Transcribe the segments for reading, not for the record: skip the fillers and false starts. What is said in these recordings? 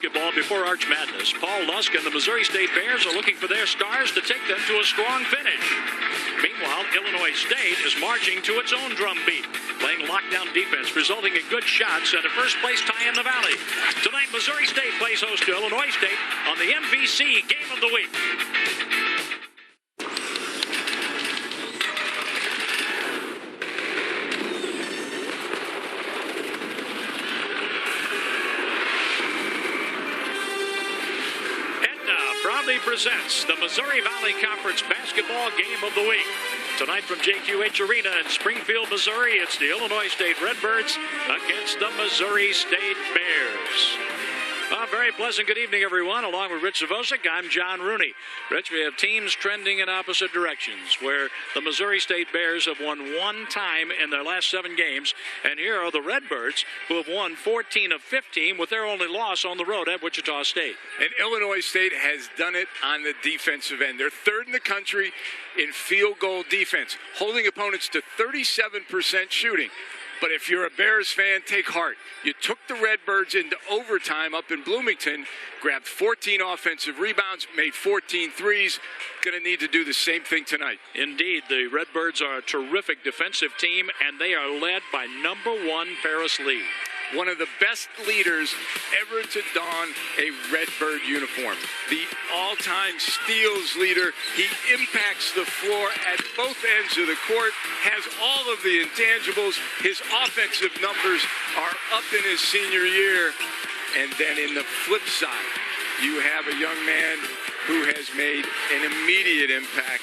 Basketball before Arch Madness. Paul Lusk and the Missouri State Bears are looking for their stars to take them to a strong finish. Meanwhile, Illinois State is marching to its own drum beat, playing lockdown defense, resulting in good shots and a first-place tie in the Valley. Tonight, Missouri State plays host to Illinois State on the MVC Game of the Week. Proudly presents the Missouri Valley Conference Basketball Game of the Week. Tonight from JQH Arena in Springfield, Missouri, it's the Illinois State Redbirds against the Missouri State Bears. A very pleasant good evening, everyone. Along with Rich Zavosik, I'm John Rooney. Rich, we have teams trending in opposite directions, where the Missouri State Bears have won one time in their last 7 games, and here are the Redbirds, who have won 14 of 15 with their only loss on the road at Wichita State. And Illinois State has done it on the defensive end. They're third in the country in field goal defense, holding opponents to 37% shooting. But if you're a Bears fan, take heart. You took the Redbirds into overtime up in Bloomington, grabbed 14 offensive rebounds, made 14 threes. Going to need to do the same thing tonight. Indeed, the Redbirds are a terrific defensive team, and they are led by #1 Ferris Lee. One of the best leaders ever to don a Redbird uniform. The all-time steals leader. He impacts the floor at both ends of the court, has all of the intangibles. His offensive numbers are up in his senior year. And then in the flip side, you have a young man who has made an immediate impact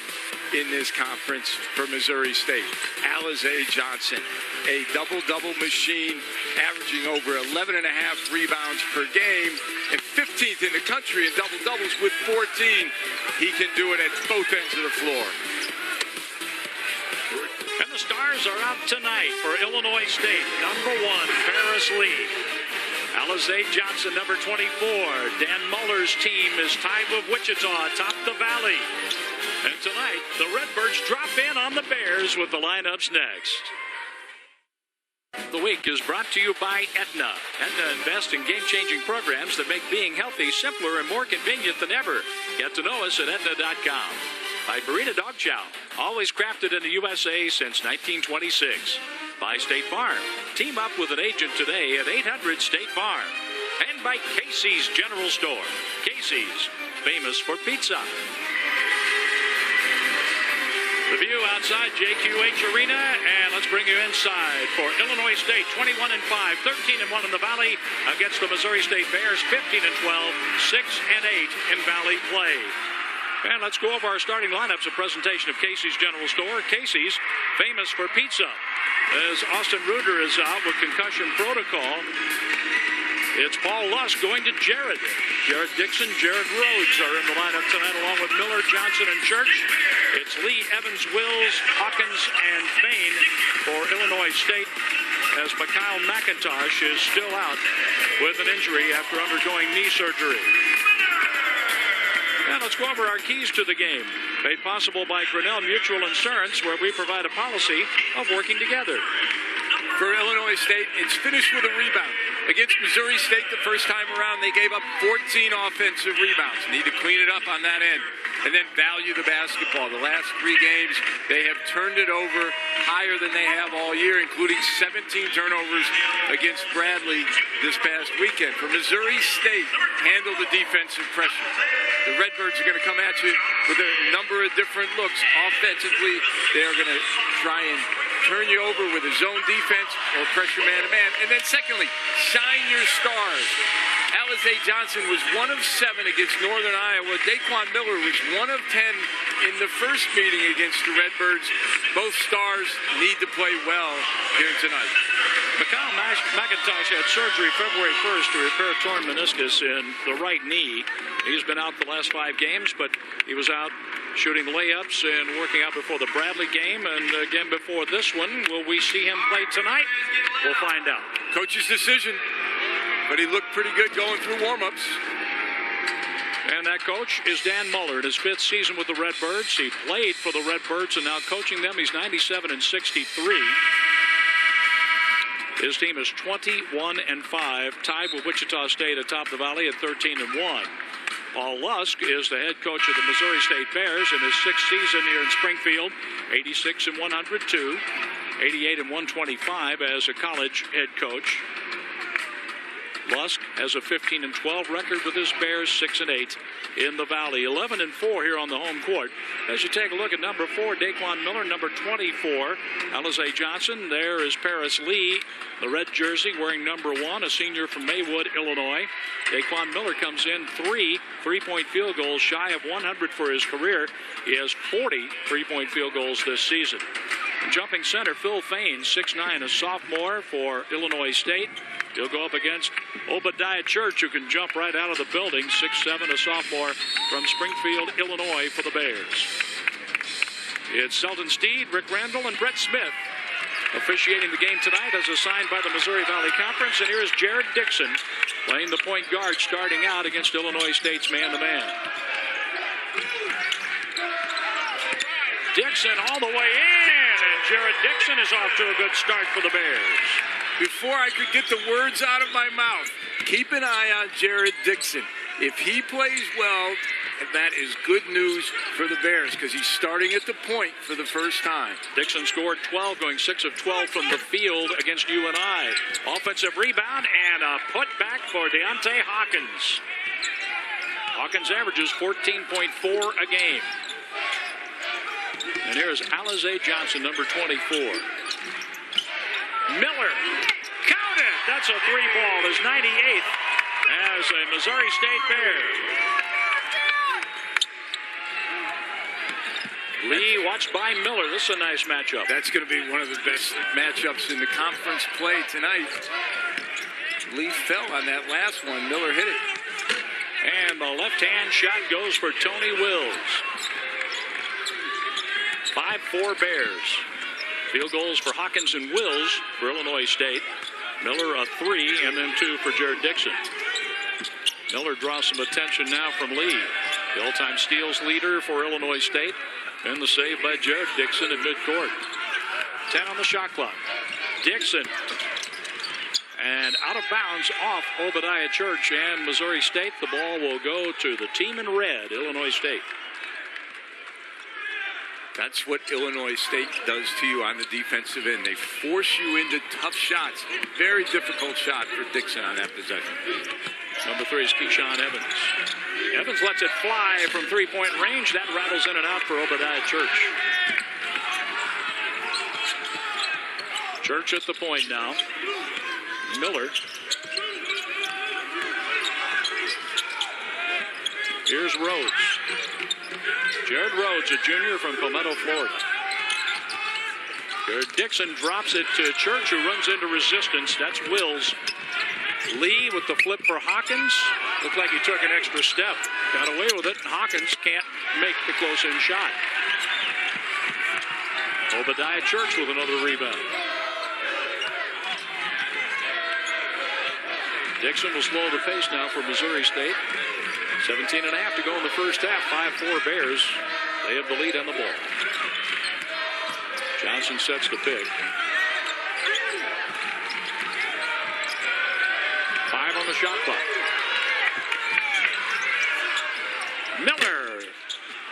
in this conference for Missouri State. Alizé Johnson, a double-double machine, averaging over 11.5 rebounds per game, and 15th in the country in double-doubles with 14. He can do it at both ends of the floor. And the stars are out tonight for Illinois State. #1, Ferris Lee. Alizé Johnson, number 24. Dan Muller's team is tied with Wichita atop the Valley. And tonight, the Redbirds drop in on the Bears with the lineups next. The week is brought to you by Aetna. Aetna invests in game-changing programs that make being healthy simpler and more convenient than ever. Get to know us at Aetna.com. By Burrito Dog Chow, always crafted in the USA since 1926. By State Farm. Team up with an agent today at 800 State Farm. And by Casey's General Store. Casey's, famous for pizza. The view outside JQH Arena, and let's bring you inside for Illinois State, 21-5, 13-1 in the Valley against the Missouri State Bears, 15-12, 6-8 in Valley play. And let's go over our starting lineups, a presentation of Casey's General Store. Casey's, famous for pizza. As Austin Reuter is out with concussion protocol, it's Paul Lusk going to Jared. Jared Dixon, Jared Rhodes are in the lineup tonight, along with Miller, Johnson, and Church. It's Lee, Evans, Wills, Hawkins, and Fain for Illinois State, as Mikhail McIntosh is still out with an injury after undergoing knee surgery. And let's go over our keys to the game. Made possible by Grinnell Mutual Insurance, where we provide a policy of working together. For Illinois State, it's finished with a rebound. Against Missouri State the first time around, they gave up 14 offensive rebounds. Need to clean it up on that end. And then value the basketball. The last 3 games, they have turned it over higher than they have all year, including 17 turnovers against Bradley this past weekend. For Missouri State, handle the defensive pressure. The Redbirds are going to come at you with a number of different looks. Offensively, they are going to try and turn you over with a zone defense or pressure man-to-man. And then secondly, shine your stars. Alizé Johnson was 1 of 7 against Northern Iowa. Daquan Miller was 1 of 10 in the first meeting against the Redbirds. Both stars need to play well here tonight. Mikhail McIntosh had surgery February 1st to repair torn meniscus in the right knee. He's been out the last 5 games, but he was out shooting layups and working out before the Bradley game and again before this one. Will we see him play tonight? We'll find out. Coach's decision, but he looked pretty good going through warm-ups. And that coach is Dan Muller in his 5th season with the Redbirds. He played for the Redbirds and now coaching them. He's 97-63. His team is 21-5, tied with Wichita State atop the Valley at 13-1. Paul Lusk is the head coach of the Missouri State Bears in his sixth season here in Springfield. 86-102, 88-125 as a college head coach. Lusk has a 15-12 record with his Bears, 6-8 in the Valley. 11-4 here on the home court. As you take a look at number 4, Daquan Miller, number 24, Alize Johnson. There is Paris Lee, the red jersey, wearing number 1, a senior from Maywood, Illinois. Daquan Miller comes in 3 3-point field goals, shy of 100 for his career. He has 40 3-point field goals this season. Jumping center, Phil Fain, 6'9", a sophomore for Illinois State. He'll go up against Obadiah Church, who can jump right out of the building, 6'7", a sophomore from Springfield, Illinois for the Bears. It's Selton Steed, Rick Randall, and Brett Smith officiating the game tonight as assigned by the Missouri Valley Conference. And here's Jared Dixon playing the point guard, starting out against Illinois State's man-to-man. Dixon all the way in, and Jared Dixon is off to a good start for the Bears. Before I could get the words out of my mouth, keep an eye on Jared Dixon. If he plays well, that is good news for the Bears because he's starting at the point for the first time. Dixon scored 12, going 6 of 12 from the field against UNI. Offensive rebound and a putback for Deontay Hawkins. Hawkins averages 14.4 a game. And here's Alize Johnson, number 24. Miller, count it! That's a 3-ball, his 98th as a Missouri State Bear. Lee watched by Miller. This is a nice matchup. That's going to be one of the best matchups in the conference play tonight. Lee fell on that last one. Miller hit it. And the left-hand shot goes for Tony Wills. 5-4 Bears. Field goals for Hawkins and Wills for Illinois State. Miller a 3 and then 2 for Jared Dixon. Miller draws some attention now from Lee. The all-time steals leader for Illinois State. And the save by Jared Dixon in midcourt. 10 on the shot clock. Dixon. And out of bounds off Obadiah Church and Missouri State. The ball will go to the team in red, Illinois State. That's what Illinois State does to you on the defensive end. They force you into tough shots. Very difficult shot for Dixon on that possession. Number 3 is Keyshawn Evans. Evans lets it fly from three-point range. That rattles in and out for Obadiah Church. Church at the point now. Miller. Here's Rhodes. Jared Rhodes, a junior from Palmetto, Florida. Jared Dixon drops it to Church, who runs into resistance. That's Wills. Lee with the flip for Hawkins. Looked like he took an extra step. Got away with it. Hawkins can't make the close-in shot. Obadiah Church with another rebound. Dixon will slow the pace now for Missouri State. 17 and a half to go in the first half. 5-4 Bears. They have the lead on the ball. Johnson sets the pick. 5 on the shot clock. Miller.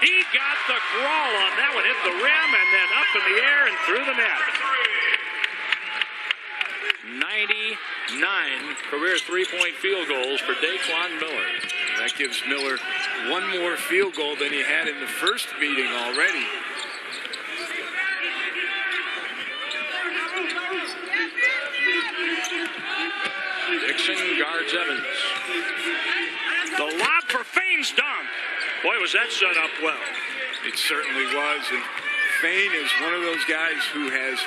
He got the crawl on that one. Hit the rim and then up in the air and through the net. 99 career three-point field goals for Daquan Miller. That gives Miller one more field goal than he had in the first meeting already. Dixon guards Evans. The lob for Fain's dunk. Boy, was that set up well. It certainly was. And Fain is one of those guys who has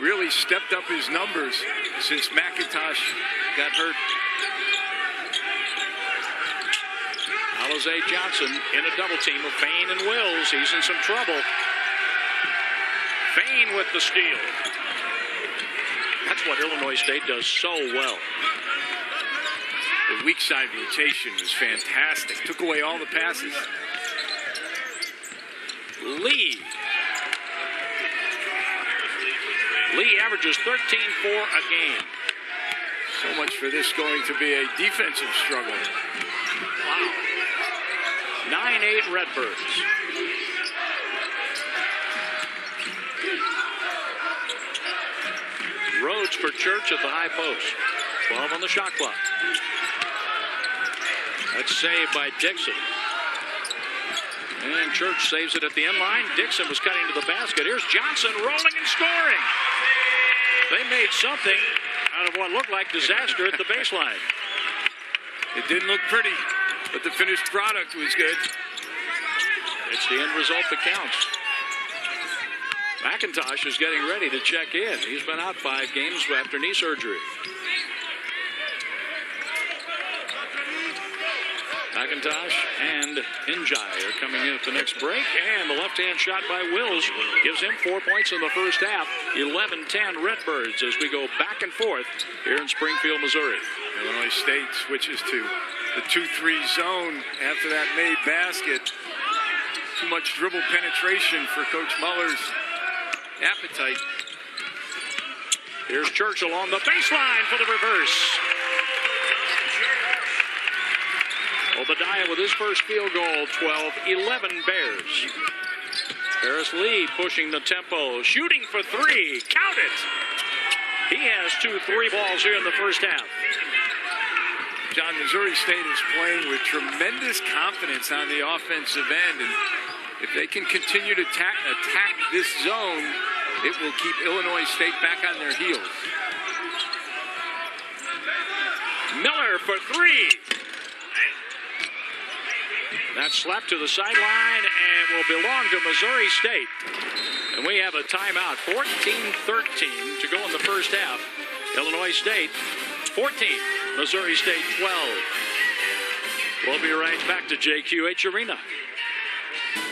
really stepped up his numbers since McIntosh got hurt. Alize Johnson in a double team of Fain and Wills. He's in some trouble. Fain with the steal. That's what Illinois State does so well. The weak side rotation was fantastic. Took away all the passes. Lee. Lee averages 13-4 a game. So much for this going to be a defensive struggle. Wow. 9-8 Redbirds. Rhodes for Church at the high post. 12 on the shot clock. That's saved by Dixon. And Church saves it at the end line. Dixon was cutting to the basket. Here's Johnson rolling and scoring. They made something out of what looked like disaster at the baseline. It didn't look pretty, but the finished product was good. It's the end result that counts. McIntosh is getting ready to check in. He's been out 5 games after knee surgery. McIntosh and Njai are coming in at the next break, and the left-hand shot by Wills gives him 4 points in the first half. 11-10 Redbirds as we go back and forth here in Springfield, Missouri. Illinois State switches to the 2-3 zone after that made basket. Too much dribble penetration for Coach Muller's appetite. Here's Churchill on the baseline for the reverse. Obadiah with his first field goal, 12-11 Bears. Ferris Lee pushing the tempo, shooting for 3, count it. He has 2 3-balls here in the first half. John, Missouri State is playing with tremendous confidence on the offensive end, and if they can continue to attack this zone, it will keep Illinois State back on their heels. Miller for 3. That slapped to the sideline and will belong to Missouri State. And we have a timeout. 14-13 to go in the first half. Illinois State 14, Missouri State 12. We'll be right back to JQH Arena.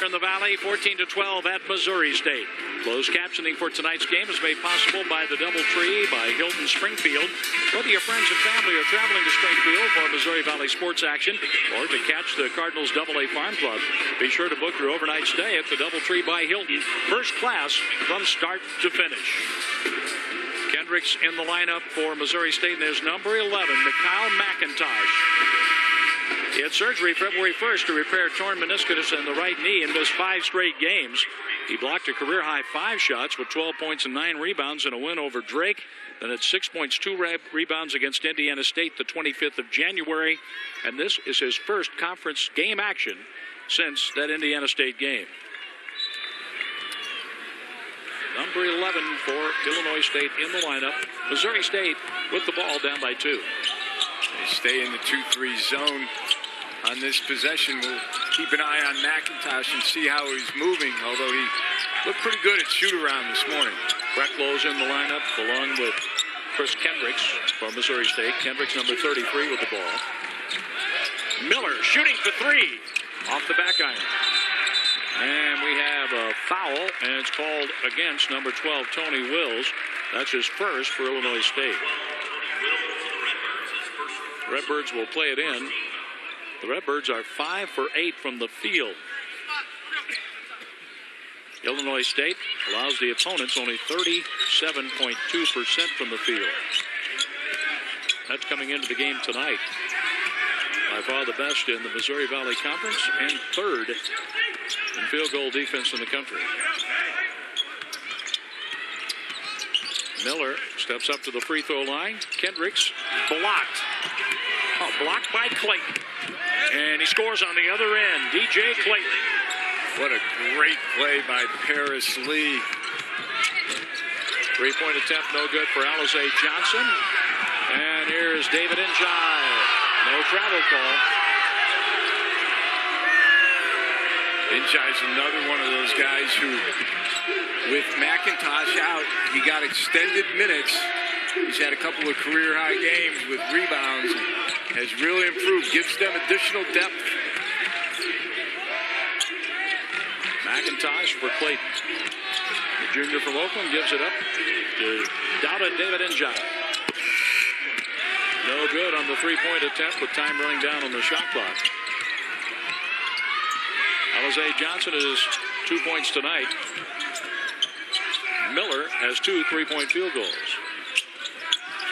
In the Valley, 14-12 at Missouri State. Closed captioning for tonight's game is made possible by the DoubleTree by Hilton Springfield. Whether your friends and family are traveling to Springfield for Missouri Valley sports action or to catch the Cardinals AA Farm Club, be sure to book your overnight stay at the DoubleTree by Hilton, first class from start to finish. Kendricks in the lineup for Missouri State, and there's number 11, Mikhail McIntosh. He had surgery February 1st to repair torn meniscus in the right knee and missed 5 straight games. He blocked a career-high 5 shots with 12 points and 9 rebounds in a win over Drake. Then had 6 points, 2 rebounds against Indiana State the 25th of January. And this is his first conference game action since that Indiana State game. Number 11 for Illinois State in the lineup. Missouri State with the ball down by 2. They stay in the 2-3 zone on this possession. We'll keep an eye on McIntosh and see how he's moving, although he looked pretty good at shoot-around this morning. Brecklow's in the lineup along with Chris Kendricks from Missouri State. Kendricks number 33 with the ball. Miller shooting for 3 off the back iron. And we have a foul, and it's called against number 12, Tony Wills. That's his first for Illinois State. Redbirds will play it in. The Redbirds are 5 for 8 from the field. Illinois State allows the opponents only 37.2% from the field. That's coming into the game tonight. By far the best in the Missouri Valley Conference and 3rd in field goal defense in the country. Miller steps up to the free throw line. Kendricks blocked. Oh, blocked by Clayton. And he scores on the other end. DJ Clayton. What a great play by Ferris Lee. 3-point attempt, no good for Alize Johnson. And here's David Njai. No travel call. Njai's another one of those guys who, with McIntosh out, he got extended minutes. He's had a couple of career-high games with rebounds. Has really improved, gives them additional depth. McIntosh for Clayton. The junior from Oakland gives it up to Dowda David Njai. No good on the 3-point attempt with time running down on the shot clock. Alize Johnson has 2 points tonight. Miller has 2 3-point field goals.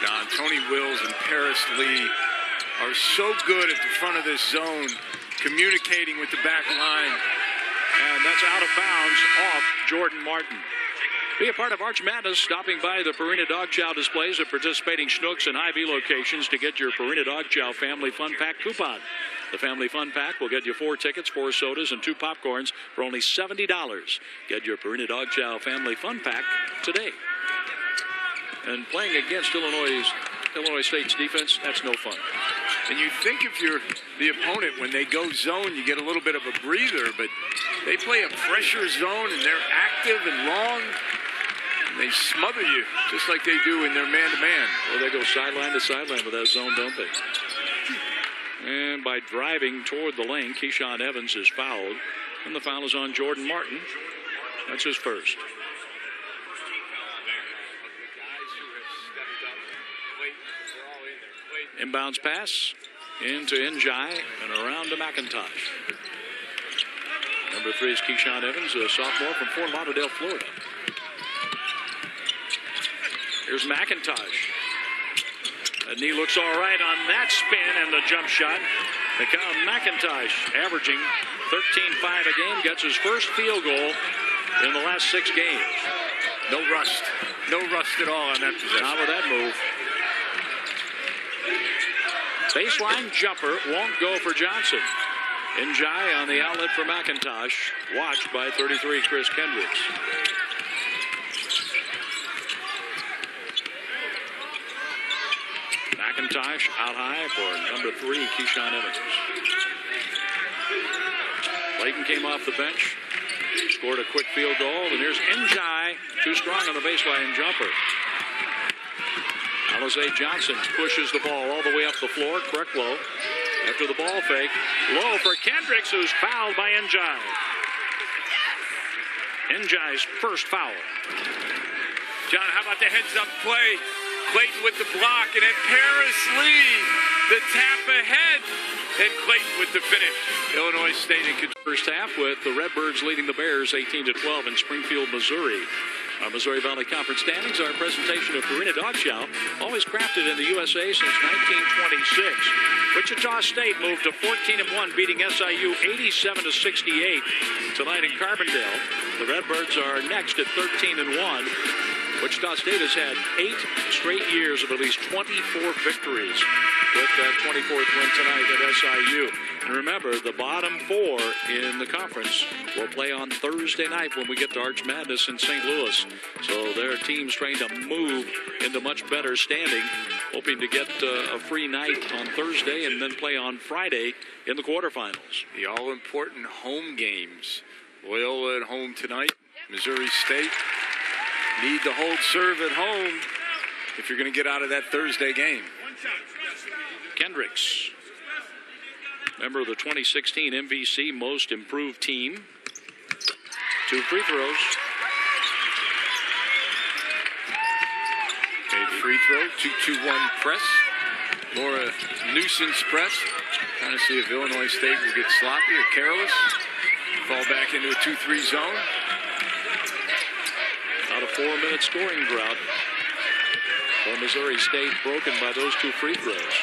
John, Tony Wills and Paris Lee are so good at the front of this zone, communicating with the back line. And that's out of bounds off Jordan Martin. Be a part of Arch Madness, stopping by the Purina Dog Chow displays at participating Schnucks and Hy-Vee locations to get your Purina Dog Chow Family Fun Pack coupon. The Family Fun Pack will get you 4 tickets, 4 sodas, and 2 popcorns for only $70. Get your Purina Dog Chow Family Fun Pack today. And playing against Illinois State's defense, that's no fun. And you think if you're the opponent, when they go zone, you get a little bit of a breather, but they play a pressure zone, and they're active and long. And they smother you, just like they do in their man-to-man. Well, they go sideline to sideline with that zone, don't they? And by driving toward the lane, Keyshawn Evans is fouled. And the foul is on Jordan Martin. That's his first. Inbounds pass into Njai and around to McIntosh. Number 3 is Keyshawn Evans, a sophomore from Fort Lauderdale, Florida. Here's McIntosh. And he looks all right on that spin and the jump shot. McIntosh averaging 13.5 a game, gets his first field goal in the last 6 games. No rust. No rust at all on that possession. Not with that move. Baseline jumper won't go for Johnson. Njai on the outlet for McIntosh. Watched by 33, Chris Kendricks. McIntosh out high for number 3, Keyshawn Evans. Layton came off the bench, scored a quick field goal, and here's Njai, too strong on the baseline jumper. Alizé Johnson pushes the ball all the way up the floor. Krecklow after the ball fake. Low for Kendricks, who's fouled by Njai. Njai's first foul. John, how about the heads-up play? Clayton with the block, and then Paris Lee, the tap ahead, and Clayton with the finish. Illinois State in control. First half with the Redbirds leading the Bears 18-12 in Springfield, Missouri. Our Missouri Valley Conference standings are a presentation of Purina Dog Chow, always crafted in the USA since 1926. Wichita State moved to 14-1, beating SIU 87-68 tonight in Carbondale. The Redbirds are next at 13-1. Wichita State has had 8 straight years of at least 24 victories, with that 24th win tonight at SIU. And remember, the bottom 4 in the conference will play on Thursday night when we get to Arch Madness in St. Louis. So their team's trying to move into much better standing, hoping to get a free night on Thursday and then play on Friday in the quarterfinals. The all-important home games. Loyola at home tonight. Missouri State need to hold serve at home if you're going to get out of that Thursday game. Kendricks, member of the 2016 MVC Most Improved Team. 2 free throws. Made free throw, 2-2-1 press. More a nuisance press. Trying to see if Illinois State will get sloppy or careless. Fall back into a 2-3 zone. About a 4-minute scoring drought for Missouri State, broken by those 2 free throws.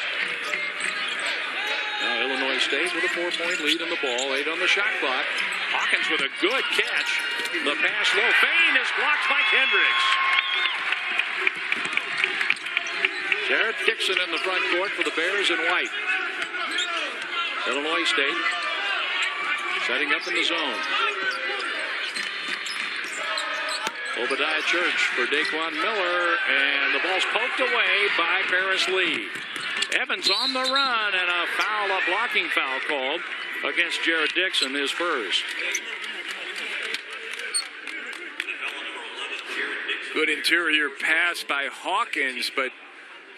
Now Illinois State with a 4-point lead in the ball, 8 on the shot clock. Hawkins with a good catch. The pass low. Fein is blocked by Kendricks. Jared Dixon in the front court for the Bears in white. Illinois State setting up in the zone. Obadiah Church for Daquan Miller, and the ball's poked away by Paris Lee. Evans on the run, and a foul, a blocking foul called against Jared Dixon, his first. Good interior pass by Hawkins, but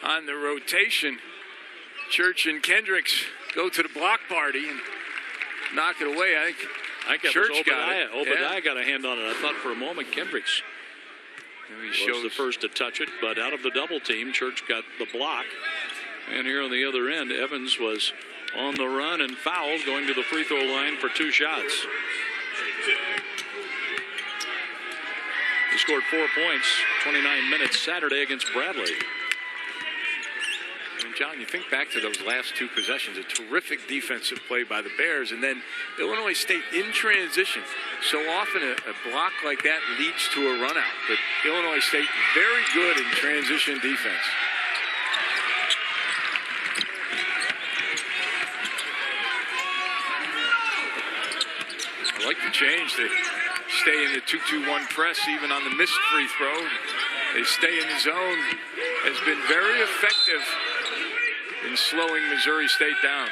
on the rotation, Church and Kendricks go to the block party and knock it away. I think Church got it. Obadiah got a hand on it. I thought for a moment Kendricks was the first to touch it, but out of the double team, Church got the block. And here on the other end, Evans was on the run and fouled, going to the free throw line for 2 shots. He scored 4 points, 29 minutes Saturday against Bradley. John, you think back to those last two possessions, a terrific defensive play by the Bears, and then Illinois State in transition. So often a block like that leads to a run out, but Illinois State very good in transition defense. I like the change. They stay in the 2-2-1 press even on the missed free throw. They stay in the zone. Has been very effective in slowing Missouri State down.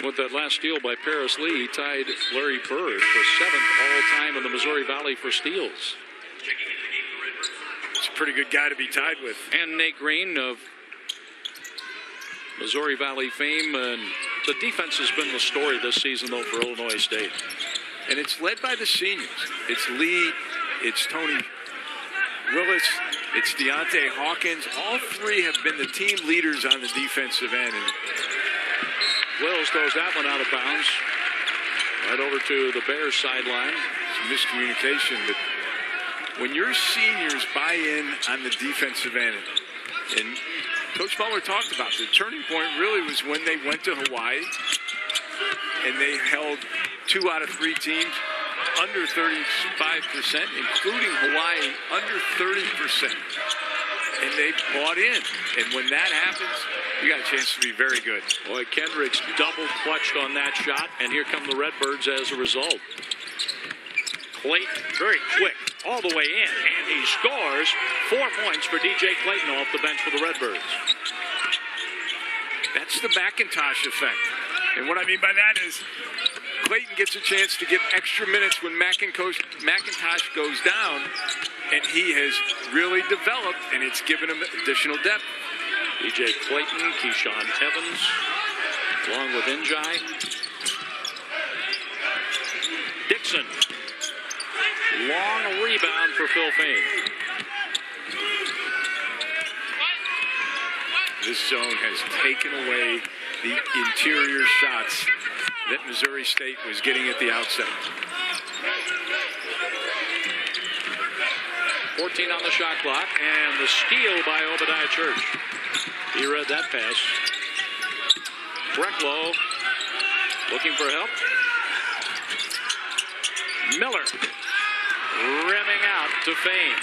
With that last steal by Paris Lee, he tied Larry Bird for 7th all-time in the Missouri Valley for steals. It's a pretty good guy to be tied with. And Nate Green of Missouri Valley fame. And the defense has been the story this season, though, for Illinois State. And it's led by the seniors. It's Lee, it's Tony Willis, it's Deontay Hawkins. All three have been the team leaders on the defensive end. And Wills throws that one out of bounds. Right over to the Bears sideline. Some miscommunication, but when your seniors buy in on the defensive end, and Coach Butler talked about the turning point really was when they went to Hawaii and they held 2 out of 3 teams under 35%, including Hawaii under 30%. And they bought in. And when that happens, you got a chance to be very good. Boy, Kendricks double clutched on that shot, and here come the Redbirds as a result. Clayton, very quick, all the way in, and he scores 4 points for DJ Clayton off the bench for the Redbirds. That's the McIntosh effect. And what I mean by that is Clayton gets a chance to get extra minutes when McIntosh goes down, and he has really developed, and it's given him additional depth. DJ Clayton, Keyshawn Evans, along with Njai. Dixon. Long rebound for Phil Fain. This zone has taken away the interior shots that Missouri State was getting at the outset. 14 on the shot clock, and the steal by Obadiah Church. He read that pass. Brecklow looking for help. Miller rimming out to Fain.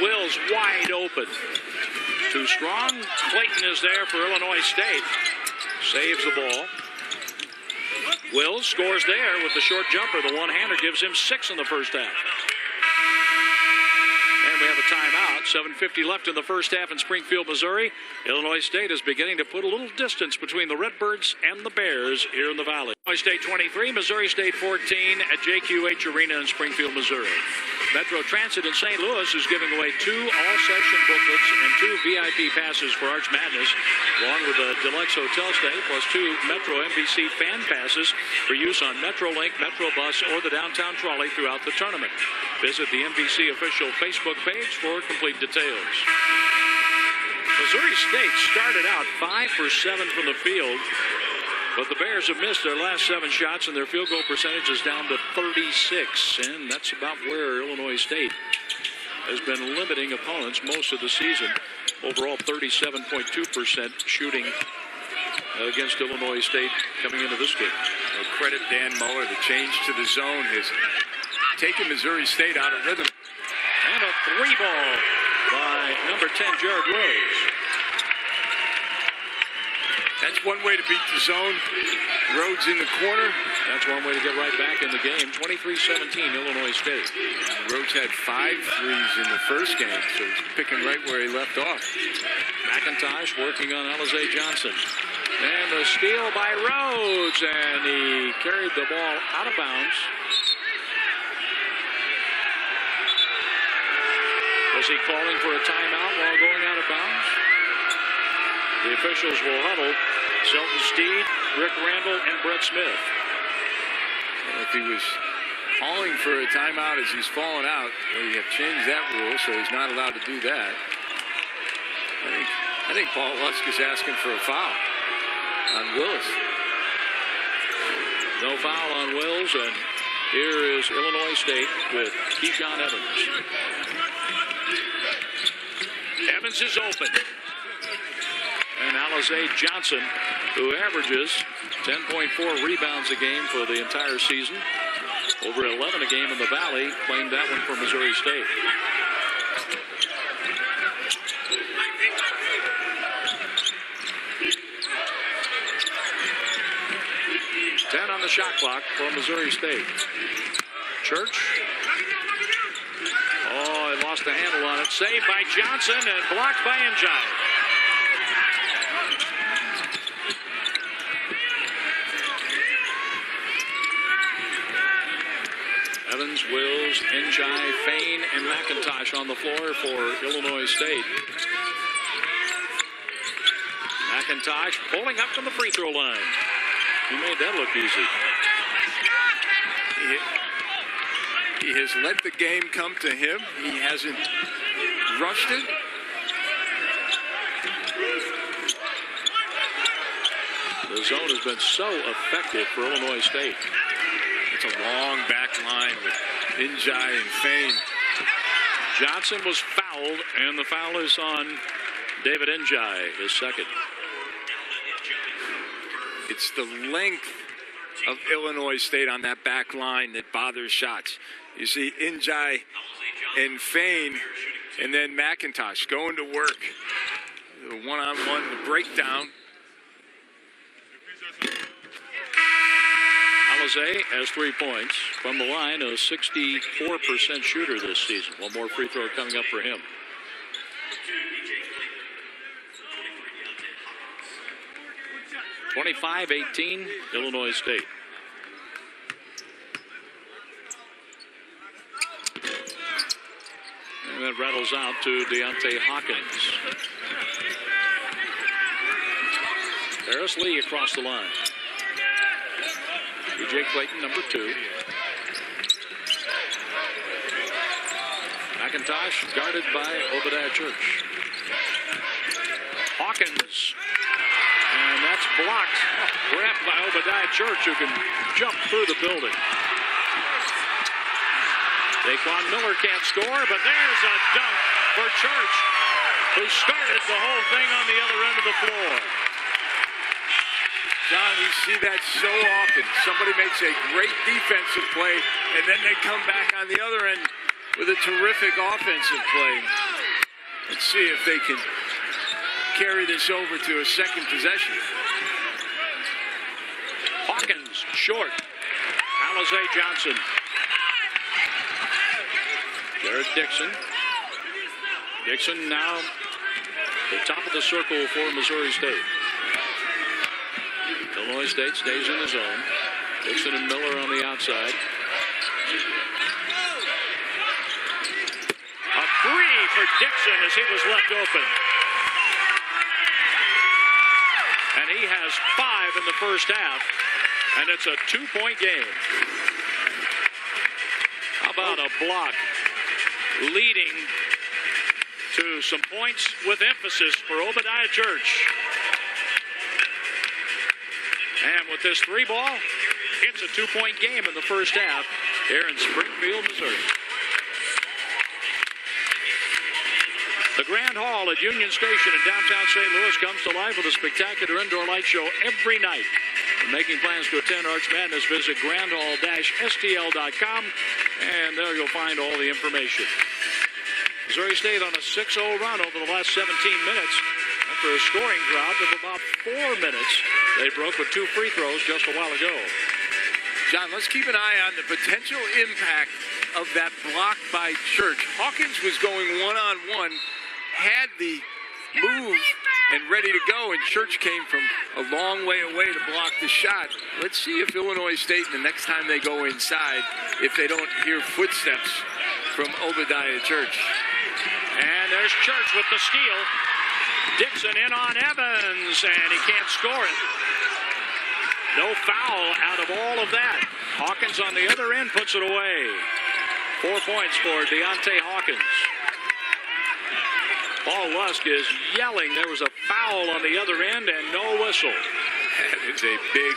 Wills wide open. Too strong. Clayton is there for Illinois State. Saves the ball. Wills scores there with the short jumper. The one-hander gives him 6 in the first half. And we have a timeout. 7:50 left in the first half in Springfield, Missouri. Illinois State is beginning to put a little distance between the Redbirds and the Bears here in the Valley. Illinois State 23, Missouri State 14 at JQH Arena in Springfield, Missouri. Metro Transit in St. Louis is giving away 2 all-session booklets and 2 VIP passes for Arch Madness, along with a deluxe hotel stay, plus 2 Metro MVC fan passes for use on MetroLink, MetroBus, or the downtown trolley throughout the tournament. Visit the MVC official Facebook page for complete details. Missouri State started out 5 for 7 from the field, but the Bears have missed their last 7 shots, and their field goal percentage is down to 36, and that's about where Illinois State has been limiting opponents most of the season. Overall, 37.2% shooting against Illinois State coming into this game. Well, credit Dan Muller. The change to the zone has taken Missouri State out of rhythm. And a 3 ball by number 10, Jared Rose. That's one way to beat the zone. Rhodes in the corner. That's one way to get right back in the game. 23-17, Illinois State. Rhodes had 5 threes in the first game, so he's picking right where he left off. McIntosh working on Alize Johnson. And the steal by Rhodes, and he carried the ball out of bounds. Was he calling for a timeout while going out of bounds? The officials will huddle. Selton Steed, Rick Randall, and Brett Smith. Well, if he was calling for a timeout as he's fallen out, they have changed that rule, so he's not allowed to do that. I think Paul Lusk is asking for a foul on Willis. No foul on Wills, and Here is Illinois State with Keyshawn Evans. Evans is open. And Alize Johnson, who averages 10.4 rebounds a game for the entire season, over 11 a game in the Valley, claimed that one for Missouri State. On the shot clock for Missouri State. Church. Oh, he lost the handle on it. Saved by Johnson and blocked by Njai. Evans, Wills, Njai, Fain, and McIntosh on the floor for Illinois State. McIntosh pulling up from the free throw line. He made that look easy. He has let the game come to him. He hasn't rushed it. The zone has been so effective for Illinois State. It's a long back line with Njai and Fain. Johnson was fouled, and the foul is on David Njai, his second. It's the length of Illinois State on that back line that bothers shots. You see Njai and Fain, and then McIntosh going to work. The one-on-one, the breakdown. Alize has 3 points from the line, a 64% shooter this season. One more free throw coming up for him. (25-18) Illinois State. And that rattles out to Deontay Hawkins. Ferris Lee across the line. B.J. Clayton, number 2. McIntosh guarded by Obadiah Church. Hawkins. And that's blocked. Grabbed by Obadiah Church, who can jump through the building. Daquan Miller can't score, but there's a dunk for Church, who started the whole thing on the other end of the floor. John, we see that so often. Somebody makes a great defensive play, and then they come back on the other end with a terrific offensive play. Let's see if they can carry this over to a second possession. Hawkins, short. Alize Johnson. Jared Dixon. Dixon now the top of the circle for Missouri State. Illinois State stays in the zone. Dixon and Miller on the outside. A three for Dixon as he was left open. And he has 5 in the first half. And it's a 2-point game. How about a block leading to some points with emphasis for Obadiah Church. And with this 3 ball, it's a 2-point game in the first half here in Springfield, Missouri. The Grand Hall at Union Station in downtown St. Louis comes to life with a spectacular indoor light show every night. For making plans to attend Arch Madness, visit grandhall-stl.com, and there you'll find all the information. Missouri State on a 6-0 run over the last 17 minutes. After a scoring drought of about 4 minutes, they broke with 2 free throws just a while ago. John, let's keep an eye on the potential impact of that block by Church. Hawkins was going one-on-one, had the move and ready to go, and Church came from a long way away to block the shot. Let's see if Illinois State, the next time they go inside, if they don't hear footsteps from Obadiah Church. And there's Church with the steal. Dixon in on Evans, and he can't score it. No foul out of all of that. Hawkins on the other end puts it away. 4 points for Deontay Hawkins. Paul Lusk is yelling there was a foul on the other end and no whistle. That is a big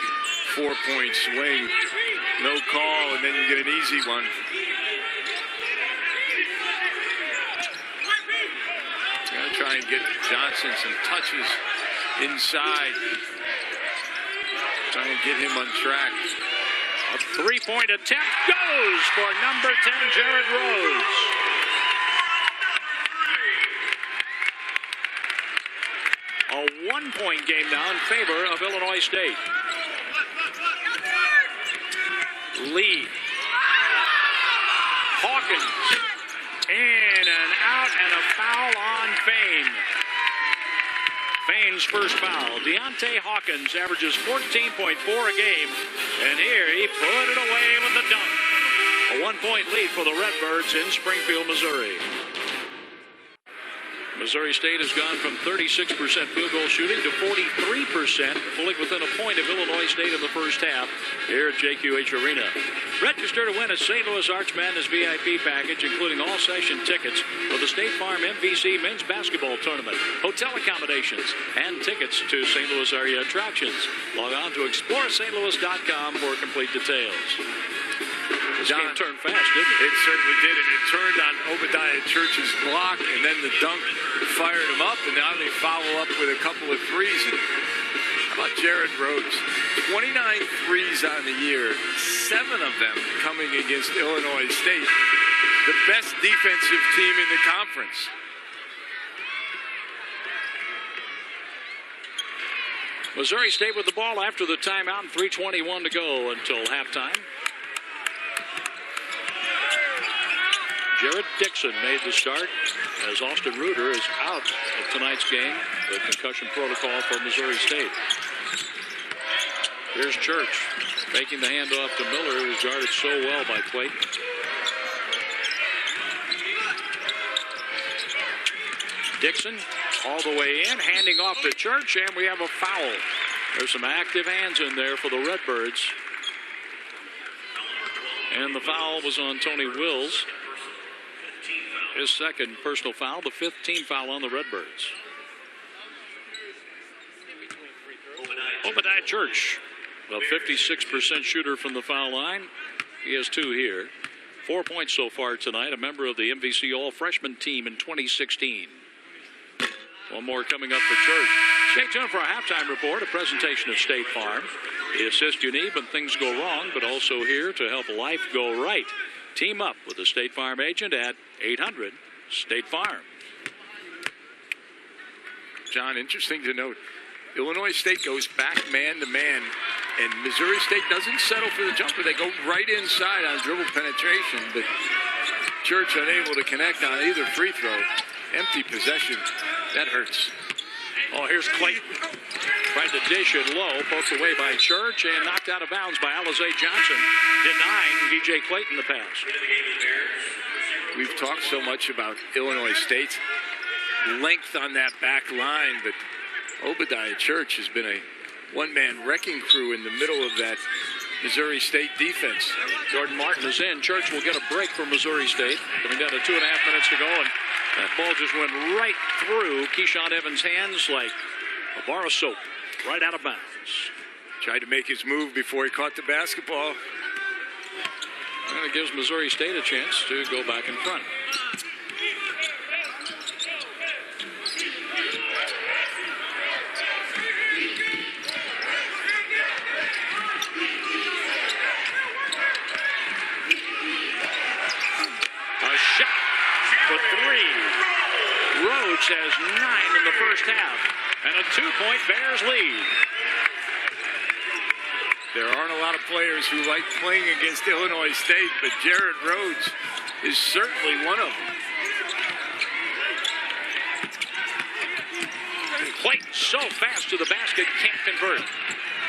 4-point swing. no call, and then you get an easy one. Gotta try and get Johnson some touches inside. Try and get him on track. A three-point attempt goes for number 10, Jared Rhodes. A one-point game now in favor of Illinois State. Lee. Hawkins. In and out, and a foul on Fain. Fain's first foul. Deontay Hawkins averages 14.4 a game, and here he put it away with the dunk. A one-point lead for the Redbirds in Springfield, Missouri. Missouri State has gone from 36% field goal shooting to 43%, fully within a point of Illinois State in the first half here at JQH Arena. Register to win a St. Louis Arch Madness VIP package, including all session tickets for the State Farm MVC Men's Basketball Tournament, hotel accommodations, and tickets to St. Louis area attractions. Log on to ExploreSt.Louis.com for complete details. This game turned fast, didn't it? It certainly did, and it turned on Obadiah Church's block, and then the dunk fired him up, and now they follow up with a couple of threes. And how about Jared Rhodes? 29 threes on the year, 7 of them coming against Illinois State, the best defensive team in the conference. Missouri State with the ball after the timeout, and 3:21 to go until halftime. Jared Dixon made the start as Austin Reuter is out of tonight's game. The concussion protocol for Missouri State. Here's Church making the handoff to Miller, who was guarded so well by Clayton. Dixon all the way in, handing off to Church, and we have a foul. There's some active hands in there for the Redbirds. And the foul was on Tony Wills. His second personal foul, the 5th team foul on the Redbirds. Obadiah Church, a 56% shooter from the foul line. He has 2 here. 4 points so far tonight, a member of the MVC All-Freshman team in 2016. One more coming up for Church. Stay tuned for a halftime report, a presentation of State Farm. The assist you need when things go wrong, but also here to help life go right. Team up with a State Farm agent at 800 State Farm. John, interesting to note, Illinois State goes back man to man, and Missouri State doesn't settle for the jumper. They go right inside on dribble penetration, but Church unable to connect on either free throw. Empty possession. That hurts. Oh, here's Clayton. Tried to dish it low, poked away by Church, and knocked out of bounds by Alizé Johnson, denying DJ Clayton the pass. We've talked so much about Illinois State's length on that back line, but Obadiah Church has been a one-man wrecking crew in the middle of that Missouri State defense. Jordan Martin is in. Church will get a break for Missouri State. Coming down to 2.5 minutes to go, and that ball just went right through Keyshawn Evans' hands like a bar of soap, right out of bounds. Tried to make his move before he caught the basketball. And it gives Missouri State a chance to go back in front. A shot for 3. Rhodes has 9 in the first half, and a 2-point Bears lead. There aren't a lot of players who like playing against Illinois State, but Jared Rhodes is certainly one of them. Clayton so fast to the basket, can't convert.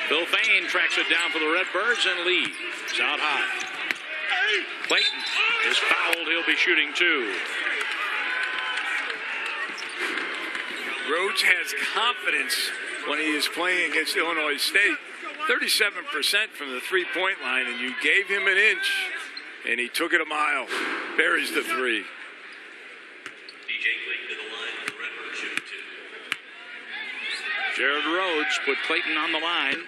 Bill Fain tracks it down for the Redbirds, and leads out high. Clayton is fouled. He'll be shooting 2. Rhodes has confidence when he is playing against Illinois State. 37% from the three-point line, and you gave him an inch, and he took it a mile. Buries the 3. DJ Clayton to the line for the Redbirds shooting 2. Jared Rhodes put Clayton on the line.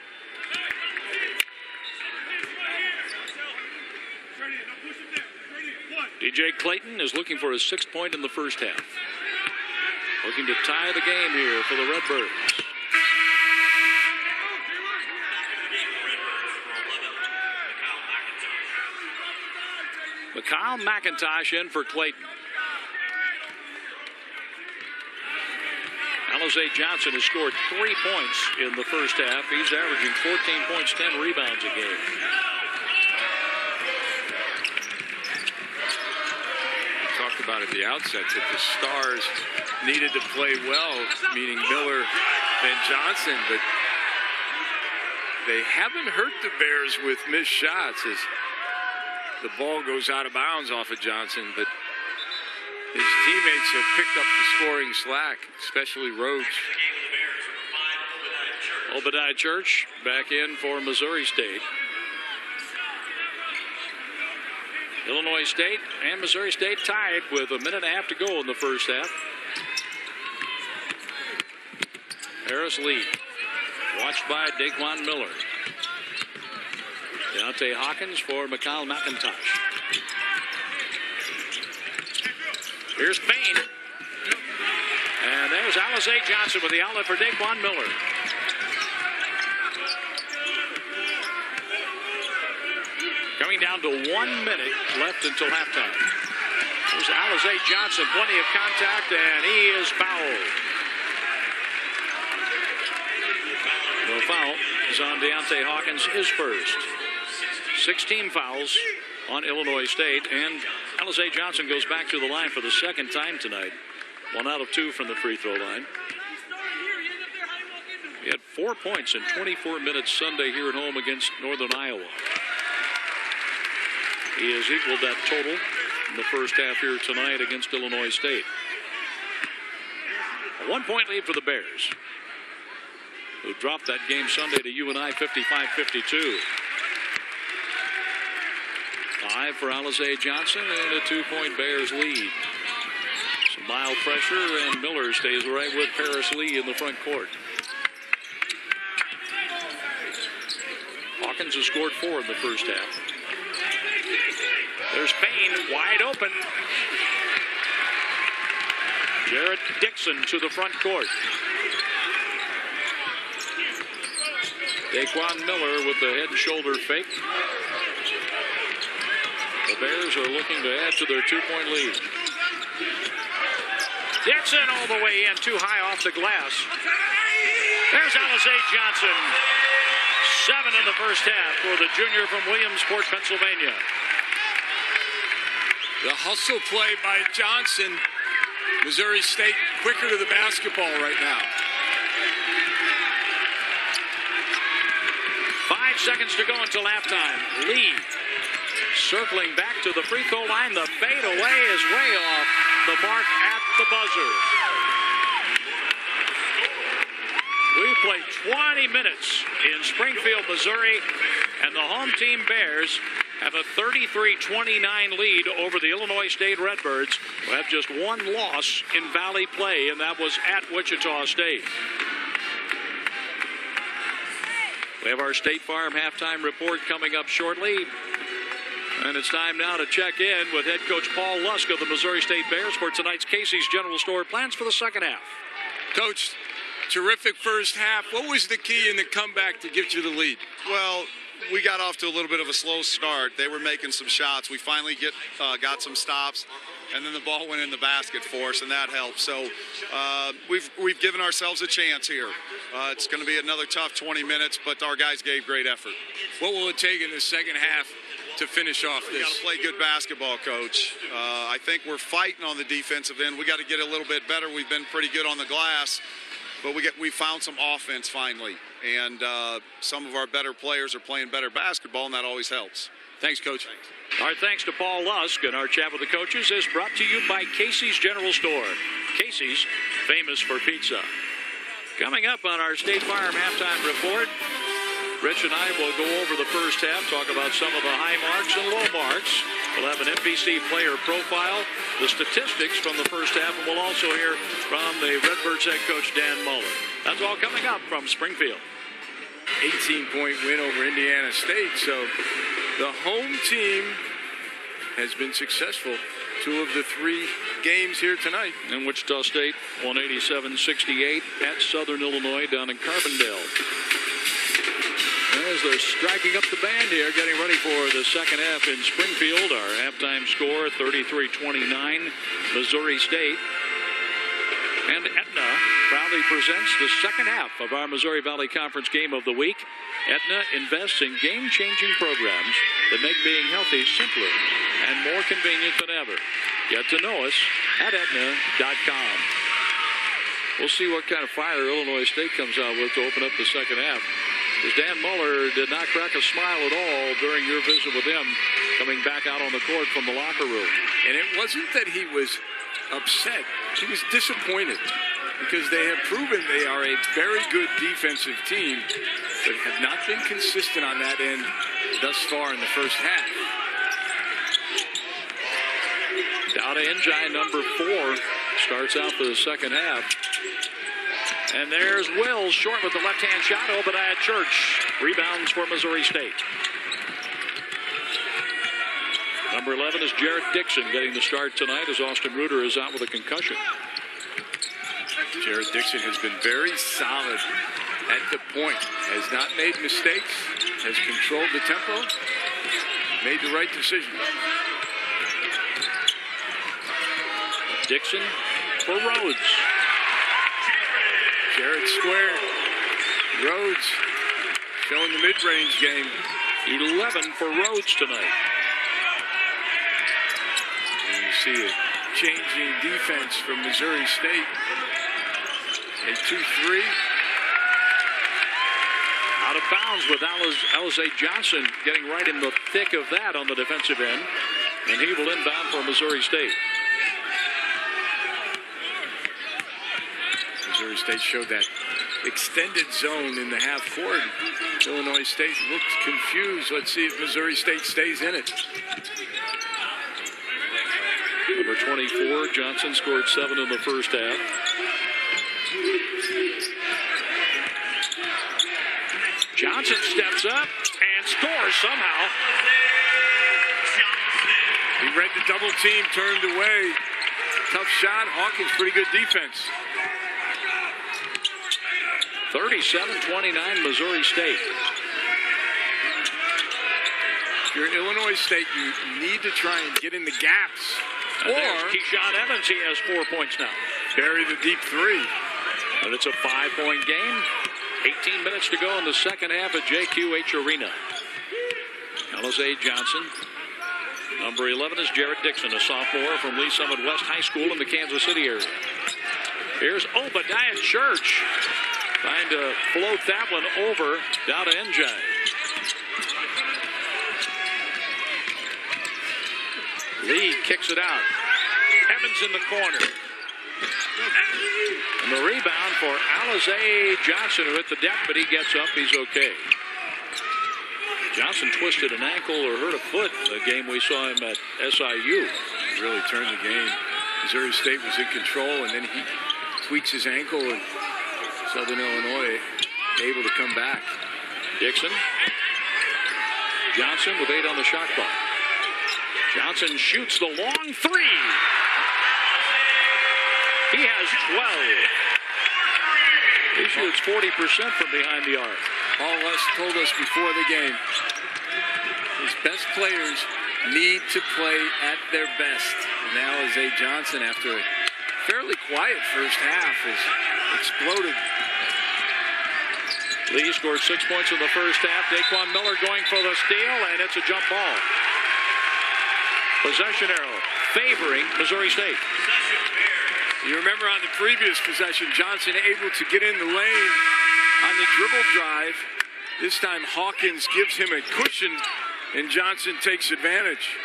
DJ Clayton is looking for his 6th point in the first half. Looking to tie the game here for the Redbirds. Mikhail McIntosh in for Clayton. Alizé Johnson has scored 3 points in the first half. He's averaging 14 points, 10 rebounds a game. We talked about at the outset that the Stars needed to play well, meaning Miller and Johnson, but they haven't hurt the Bears with missed shots as the ball goes out of bounds off of Johnson, but his teammates have picked up the scoring slack, especially Rhodes. Obadiah Church back in for Missouri State. Illinois State and Missouri State tied with a minute and a half to go in the first half. Harris lead, watched by Daquan Miller. Deontay Hawkins for Mikhail McIntosh. Here's Payne. And there's Alizé Johnson with the outlet for Daquan Miller. Coming down to 1 minute left until halftime. There's Alizé Johnson, plenty of contact, and he is fouled. The foul is on Deontay Hawkins, his first. 16 fouls on Illinois State, and Alizé Johnson goes back to the line for the 2nd time tonight. 1 out of 2 from the free throw line. He had 4 points in 24 minutes Sunday here at home against Northern Iowa. He has equaled that total in the first half here tonight against Illinois State. A 1-point lead for the Bears, who dropped that game Sunday to UNI 55-52. 5 for Alizé Johnson and a 2-point Bears lead. Some mild pressure, and Miller stays right with Paris Lee in the front court. Hawkins has scored 4 in the first half. There's Payne wide open. Jared Dixon to the front court. Daquan Miller with the head and shoulder fake. The Bears are looking to add to their 2-point lead. Dixon all the way in, too high off the glass. There's Alizé Johnson. 7 in the first half for the junior from Williamsport, Pennsylvania. The hustle play by Johnson. Missouri State quicker to the basketball right now. 5 seconds to go until halftime. Lee circling back to the free throw line. The fadeaway is way off the mark at the buzzer. We played 20 minutes in Springfield, Missouri, and the home team Bears have a 33-29 lead over the Illinois State Redbirds, who have just 1 loss in Valley play, and that was at Wichita State. We have our State Farm halftime report coming up shortly. And it's time now to check in with head coach Paul Lusk of the Missouri State Bears for tonight's Casey's General Store plans for the second half. Coach, terrific first half. What was the key in the comeback to get you the lead? Well, we got off to a little bit of a slow start. They were making some shots. We finally got some stops, and then the ball went in the basket for us, and that helped. So we've given ourselves a chance here. It's going to be another tough 20 minutes, but our guys gave great effort. What will it take in the second half to finish off this? We got to play good basketball, Coach. I think we're fighting on the defensive end. We got to get a little bit better. We've been pretty good on the glass, but we found some offense finally, and some of our better players are playing better basketball, and that always helps. Thanks, Coach. Thanks. Our thanks to Paul Lusk, and our chat with the coaches is brought to you by Casey's General Store. Casey's, famous for pizza. Coming up on our State Farm halftime report, Rich and I will go over the first half, talk about some of the high marks and low marks. We'll have an NBC player profile, the statistics from the first half, and we'll also hear from the Redbirds head coach Dan Muller. That's all coming up from Springfield. 18-point win over Indiana State, so the home team has been successful 2 of the 3 games here tonight. And Wichita State won 87-68 at Southern Illinois down in Carbondale. As they're striking up the band here, getting ready for the second half in Springfield. Our halftime score, 33-29, Missouri State. And Etna proudly presents the second half of our Missouri Valley Conference Game of the Week. Etna invests in game-changing programs that make being healthy simpler and more convenient than ever. Get to know us at Aetna.com. We'll see what kind of fire Illinois State comes out with to open up the second half. As Dan Muller did not crack a smile at all during your visit with him, coming back out on the court from the locker room. And it wasn't that he was upset. He was disappointed because they have proven they are a very good defensive team, but have not been consistent on that end thus far in the first half. Dowda Njai, number 4, starts out for the second half. And there's Wills short with the left-hand shot. Obadiah Church rebounds for Missouri State. Number 11 is Jarrett Dixon getting the start tonight as Austin Reuter is out with a concussion. Jarrett Dixon has been very solid at the point. Has not made mistakes. Has controlled the tempo. Made the right decision. Dixon for Rhodes. Jarrett square. Rhodes showing the mid-range game. 11 for Rhodes tonight. And you see a changing defense from Missouri State. A 2-3. Out of bounds with Alize Johnson getting right in the thick of that on the defensive end. And he will inbound for Missouri State. Missouri State showed that extended zone in the half court. Illinois State looked confused. Let's see if Missouri State stays in it. Number 24, Johnson scored 7 in the first half. Johnson steps up and scores somehow. He read the double team, turned away. Tough shot. Hawkins, pretty good defense. 37-29 Missouri State. If you're Illinois State, you need to try and get in the gaps. And there's Keyshawn Evans. He has 4 points now. Bury the deep 3. And it's a 5-point game. 18 minutes to go in the second half at JQH Arena. Alize Johnson. Number 11 is Jarrett Dixon, a sophomore from Lee Summit West High School in the Kansas City area. Here's Obadiah Church. Trying to float that one over Dowda Njai. Lee kicks it out. Evans in the corner. And the rebound for Alize Johnson, who hit the deck, but he gets up. He's okay. Johnson twisted an ankle or hurt a foot in the game we saw him at SIU. Really turned the game. Missouri State was in control, and then he tweaks his ankle, and Southern Illinois able to come back. Dixon. Johnson with 8 on the shot clock. Johnson shoots the long 3. He has 12. He shoots 40% from behind the arc. Paul West told us before the game, his best players need to play at their best. And now Alize Johnson, after a fairly quiet first half, has exploded. Lee scored 6 points in the first half. Daquan Miller going for the steal, and it's a jump ball. Possession arrow favoring Missouri State. You remember on the previous possession, Johnson able to get in the lane on the dribble drive. This time Hawkins gives him a cushion, and Johnson takes advantage.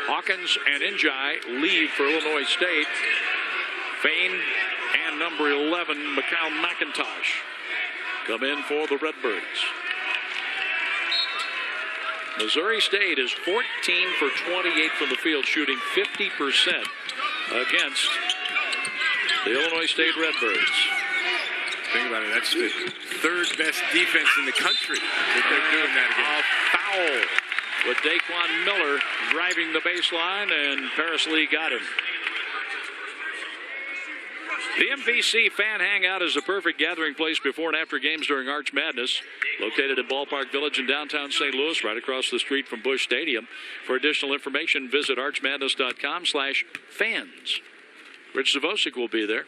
Hawkins and Njai leave for Illinois State. Fain and number 11, Mikal McIntosh, come in for the Redbirds. Missouri State is 14 for 28 from the field, shooting 50% against the Illinois State Redbirds. Think about it, that's the third best defense in the country that they're doing that against. A foul with Daquan Miller driving the baseline, and Paris Lee got him. The MVC Fan Hangout is the perfect gathering place before and after games during Arch Madness. Located in Ballpark Village in downtown St. Louis, right across the street from Busch Stadium. For additional information, visit archmadness.com/fans. Rich Zavosic will be there.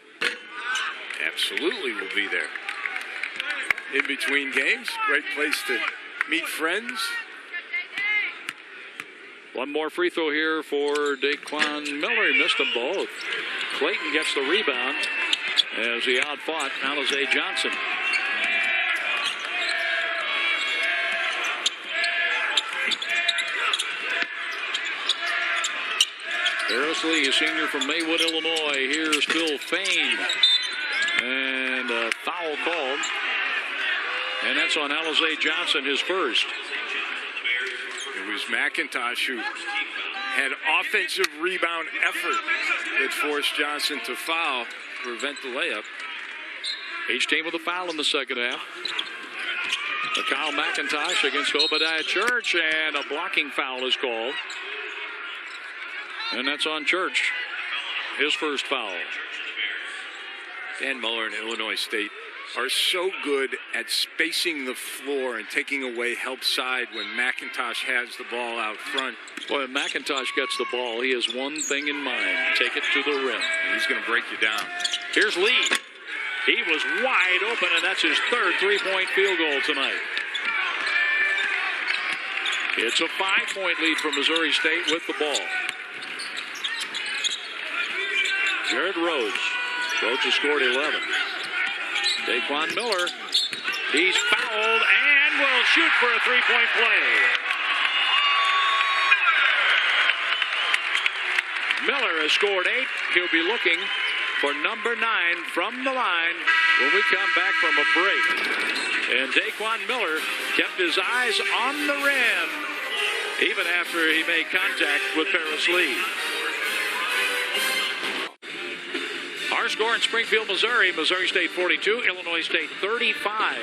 Absolutely will be there. In between games, great place to meet friends. One more free throw here for Daquan Miller. He missed them both. Clayton gets the rebound as he outfought Alize Johnson. Paris Lee, a senior from Maywood, Illinois. Here's Phil Fain. And a foul called. And that's on Alize Johnson, his first. It was McIntosh who had offensive rebound effort that forced Johnson to foul, prevent the layup. Each team with a foul in the second half. Kyle McIntosh against Obadiah Church, and a blocking foul is called. And that's on Church, his first foul. Dan Muller and Illinois State are so good at spacing the floor and taking away help side when McIntosh has the ball out front. Boy, when McIntosh gets the ball, he has one thing in mind: take it to the rim. And he's going to break you down. Here's Lee. He was wide open, and that's his third three-point field goal tonight. It's a 5-point lead for Missouri State with the ball. Jared Rhodes. Rhodes has scored 11. Daquan Miller. He's fouled and will shoot for a three-point play. Miller has scored 8. He'll be looking for number 9 from the line when we come back from a break. And Daquan Miller kept his eyes on the rim even after he made contact with Paris Lee. Our score in Springfield, Missouri: Missouri State 42, Illinois State 35.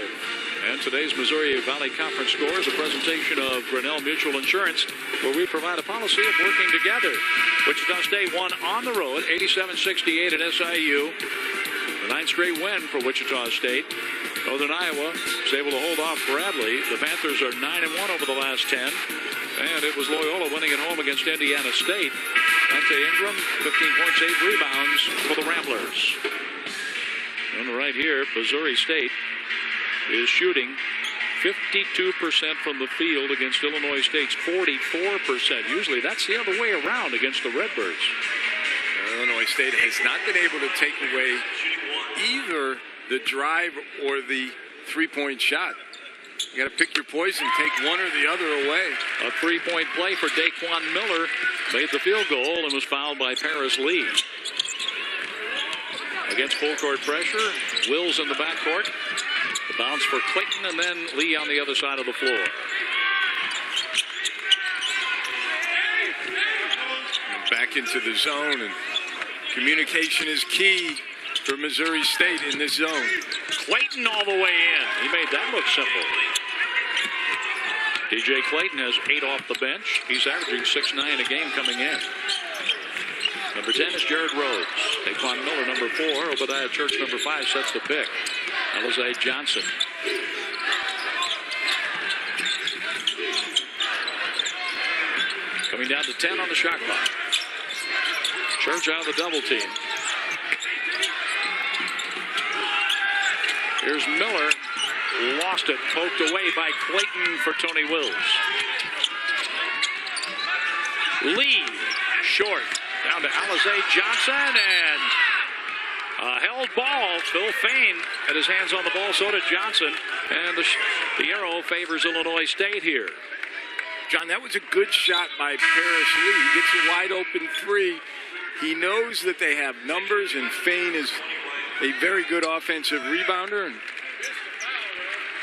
And today's Missouri Valley Conference score is a presentation of Grinnell Mutual Insurance, where we provide a policy of working together. Wichita State won on the road, 87-68 at SIU. The 9th straight win for Wichita State. Northern Iowa was able to hold off Bradley. The Panthers are 9-1 over the last 10. And it was Loyola winning at home against Indiana State. Dante Ingram, 15 points, 8 rebounds for the Ramblers. And right here, Missouri State is shooting 52% from the field against Illinois State's 44%. Usually that's the other way around against the Redbirds. Illinois State has not been able to take away either the drive or the three-point shot. You got to pick your poison, take one or the other away. A three-point play for Daquan Miller. Made the field goal and was fouled by Paris Lee. Against full court pressure, Wills in the backcourt. The bounce for Clayton, and then Lee on the other side of the floor. And back into the zone, and communication is key for Missouri State in this zone. Clayton all the way in. He made that look simple. DJ Clayton has 8 off the bench. He's averaging 6-9 a game coming in. Number 10 is Jared Rhodes. Daquan Miller, number 4. Obadiah Church, number 5, sets the pick. Alize Johnson. Coming down to 10 on the shot clock. Church out of the double team. Here's Miller. Lost it. Poked away by Clayton for Tony Wills. Lee. Short. Down to Alize Johnson. And a held ball. Phil Fain had his hands on the ball. So did Johnson. And the arrow favors Illinois State here. John, that was a good shot by Paris Lee. He gets a wide open three. He knows that they have numbers, and Fain is a very good offensive rebounder. And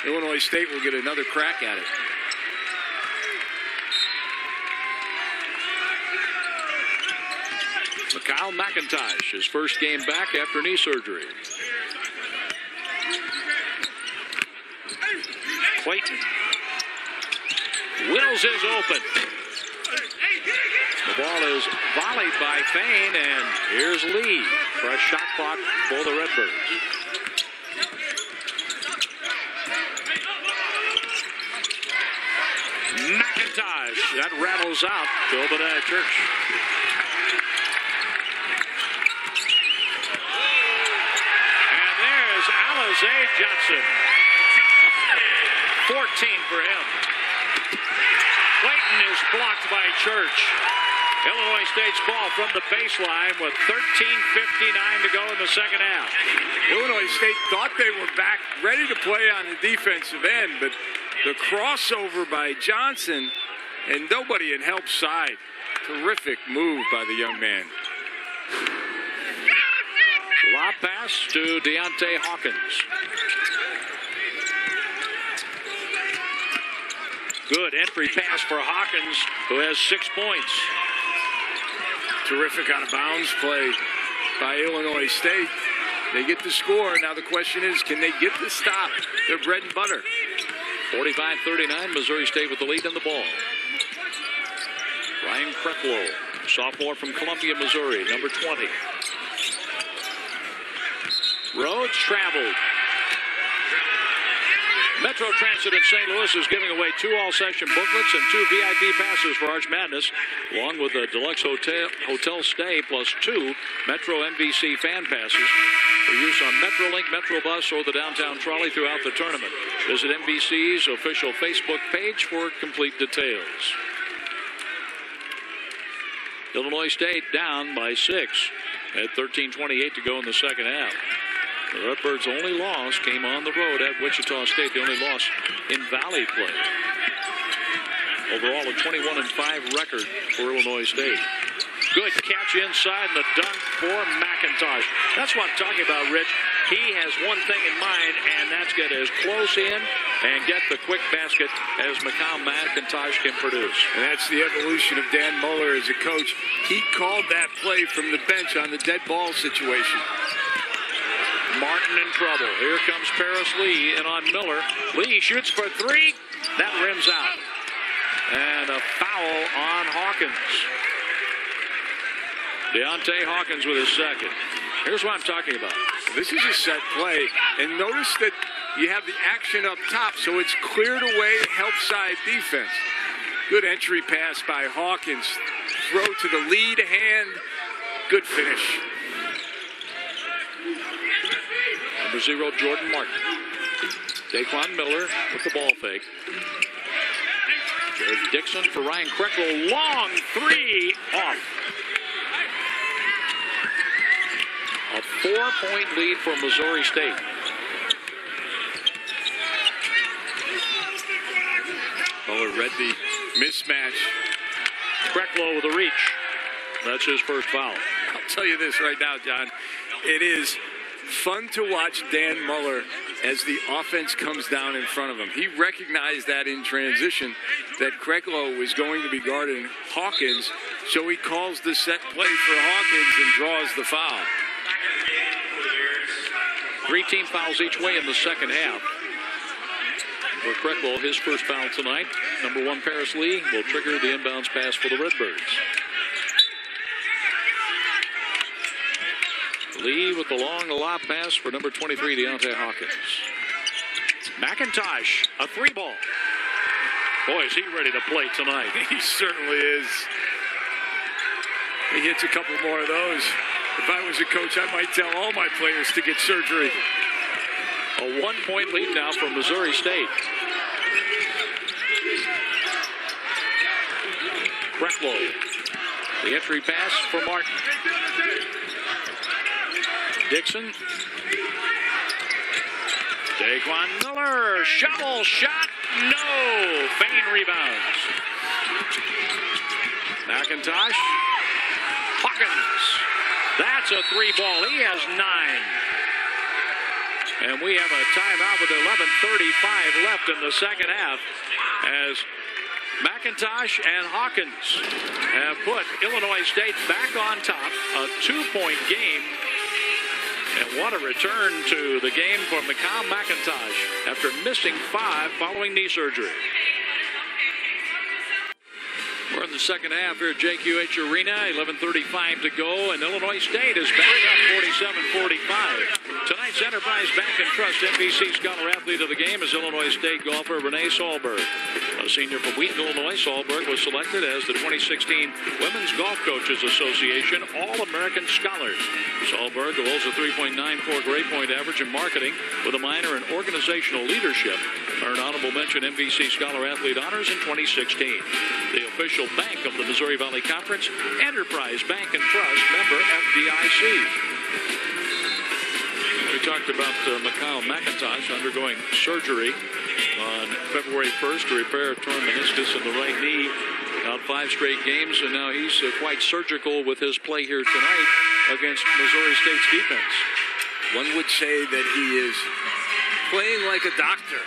Illinois State will get another crack at it. Kyle McIntosh, his first game back after knee surgery. Clayton Wills is open. The ball is volleyed by Fain, and here's Lee. Fresh shot clock for the Redbirds. McIntosh, that rattles out to Obadiah Church. And there's Alizé Johnson. 14 for him. Clayton is blocked by Church. Illinois State's ball from the baseline with 13:59 to go in the second half. Illinois State thought they were back ready to play on the defensive end, but the crossover by Johnson and nobody in help side. Terrific move by the young man. Lob pass to Deontay Hawkins. Good entry pass for Hawkins, who has 6 points. Terrific out of bounds play by Illinois State. They get the score. Now the question is, can they get the stop? Their bread and butter. 45-39, Missouri State with the lead in the ball. Ryan Krecklow, sophomore from Columbia, Missouri, number 20. Rhodes traveled. Metro Transit in St. Louis is giving away 2 all-session booklets and 2 VIP passes for Arch Madness, along with a deluxe hotel stay plus 2 Metro MVC fan passes for use on Metrolink, Metrobus, or the downtown trolley throughout the tournament. Visit MVC's official Facebook page for complete details. Illinois State down by 6 at 13:28 to go in the second half. The Redbirds' only loss came on the road at Wichita State, the only loss in Valley play. Overall, a 21-5 record for Illinois State. Good catch inside and the dunk for McIntosh. That's what I'm talking about, Rich. He has one thing in mind, and that's get as close in and get the quick basket as McIntosh can produce. And that's the evolution of Dan Muller as a coach. He called that play from the bench on the dead ball situation. Martin in trouble. Here comes Paris Lee in on Miller. Lee shoots for 3. That rims out. And a foul on Hawkins. Deontay Hawkins with his second. Here's what I'm talking about. This is a set play. And notice that you have the action up top, so it's cleared away, help side defense. Good entry pass by Hawkins. Throw to the lead hand. Good finish. Number 0, Jordan Martin. Daquan Miller with the ball fake. Jared Dixon for Ryan Krecklow. Long 3 off. A 4-point lead for Missouri State. Muller read the mismatch. Krecklow with a reach. That's his first foul. I'll tell you this right now, John. It is fun to watch Dan Muller as the offense comes down in front of him. He recognized that in transition that Krecklow was going to be guarding Hawkins, so he calls the set play for Hawkins and draws the foul. 3 team fouls each way in the second half. For Krecklow, his first foul tonight. Number 1, Paris Lee, will trigger the inbounds pass for the Redbirds. Lee with the long lob pass for number 23, Deontay Hawkins. McIntosh, a 3-ball. Boy, is he ready to play tonight. He certainly is. He hits a couple more of those. If I was a coach, I might tell all my players to get surgery. A 1-point lead now for Missouri State. Krecklow. The entry pass for Martin. Dixon. Daquan Miller. Shovel shot. No. Fain rebounds. McIntosh. Hawkins. That's a 3-ball. He has 9. And we have a timeout with 11:35 left in the second half as McIntosh and Hawkins have put Illinois State back on top. A 2-point game. And what a return to the game for McIntosh after missing 5 following knee surgery. in the second half here at JQH Arena. 11:35 to go, and Illinois State is back up 47-45. Tonight's Enterprise Bank and Trust NBC Scholar Athlete of the game is Illinois State golfer Renee Sahlberg. A senior from Wheaton, Illinois, Sahlberg was selected as the 2016 Women's Golf Coaches Association All-American Scholar. Sahlberg holds a 3.94 grade point average in marketing with a minor in organizational leadership. Earned honorable mention NBC Scholar Athlete honors in 2016. The official bank of the Missouri Valley Conference, Enterprise Bank and Trust, member FDIC. We talked about Mikhail McIntosh undergoing surgery on February 1st to repair a torn meniscus in the right knee. Out 5 straight games, and now he's quite surgical with his play here tonight against Missouri State's defense. One would say that he is playing like a doctor,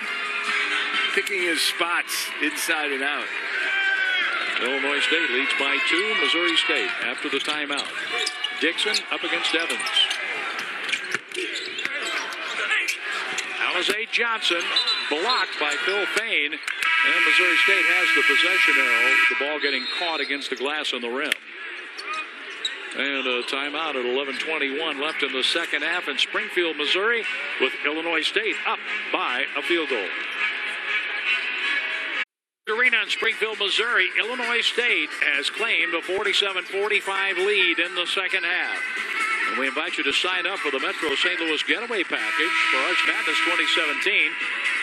picking his spots inside and out. Illinois State leads by 2, Missouri State after the timeout. Dixon up against Evans. Alizé Johnson blocked by Phil Fain, and Missouri State has the possession arrow, the ball getting caught against the glass on the rim. And a timeout at 11:21 left in the second half in Springfield, Missouri, with Illinois State up by a field goal. Arena in Springfield, Missouri, Illinois State has claimed a 47-45 lead in the second half. And we invite you to sign up for the Metro St. Louis Getaway Package for Arch Madness 2017,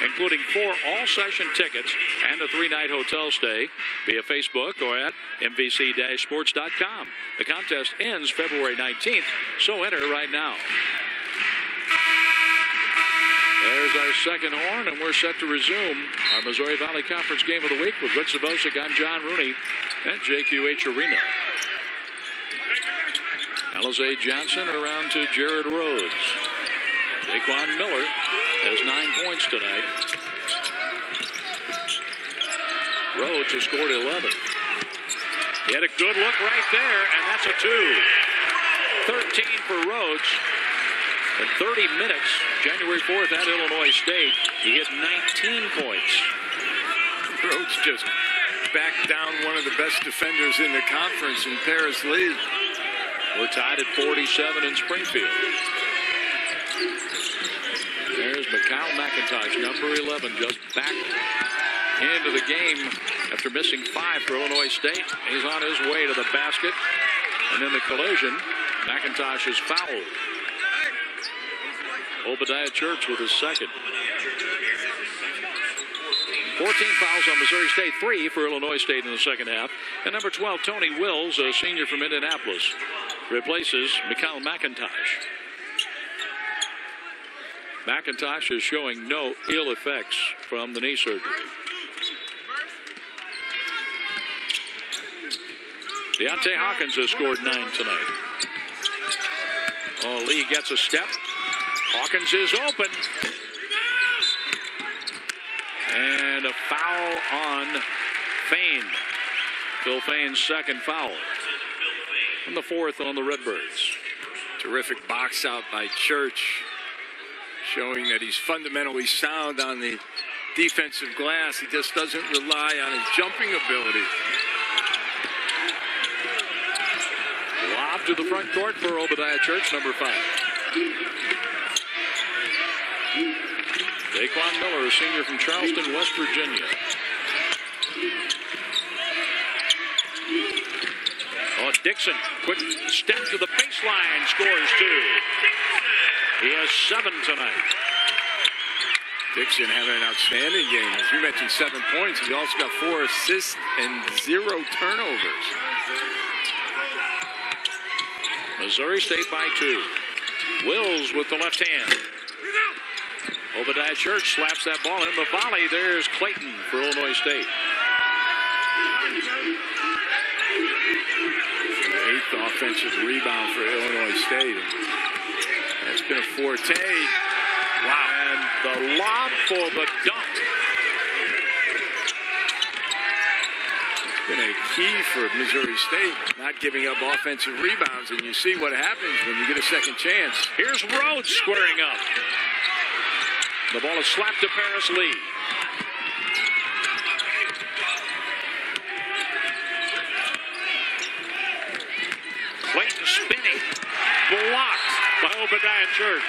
including 4 all-session tickets and a 3-night hotel stay via Facebook or at mvc-sports.com. The contest ends February 19th, so enter right now. There's our second horn, and we're set to resume our Missouri Valley Conference Game of the Week with Rick Zabosik. I'm John Rooney at JQH Arena. Alizé Johnson around to Jared Rhodes. Daquan Miller has 9 points tonight. Rhodes has scored 11. He had a good look right there, and that's a 2. 13 for Rhodes. In 30 minutes, January 4th at Illinois State, he hit 19 points. Rhodes just backed down one of the best defenders in the conference in Paris Lee. We're tied at 47 in Springfield. There's Mikhail McIntosh, number 11, just back into the game after missing 5 for Illinois State. He's on his way to the basket. And in the collision, McIntosh is fouled. Obadiah Church with his second. 14 fouls on Missouri State, 3 for Illinois State in the second half. And number 12, Tony Wills, a senior from Indianapolis, replaces Mikhail McIntosh. McIntosh is showing no ill effects from the knee surgery. Deontay Hawkins has scored 9 tonight. Oh, Lee gets a step. Hawkins is open. And a foul on Fain. Phil Fain's second foul. And the 4th on the Redbirds. Terrific box out by Church, showing that he's fundamentally sound on the defensive glass. He just doesn't rely on his jumping ability. Lob to the front court for Obadiah Church, number 5. Daquan Miller, a senior from Charleston, West Virginia. Oh, Dixon, quick step to the baseline, scores 2. He has 7 tonight. Dixon having an outstanding game. As you mentioned, 7 points. He's also got 4 assists and 0 turnovers. Missouri State by 2. Wills with the left hand. Obadiah Church slaps that ball in the volley. There's Clayton for Illinois State. 8th offensive rebound for Illinois State. That's been a forte. Wow. And the lob for the dunk. Been a key for Missouri State, not giving up offensive rebounds, and you see what happens when you get a second chance. Here's Rhodes squaring up. The ball is slapped to Paris Lee. Clayton spinning. Blocked by Obadiah Church.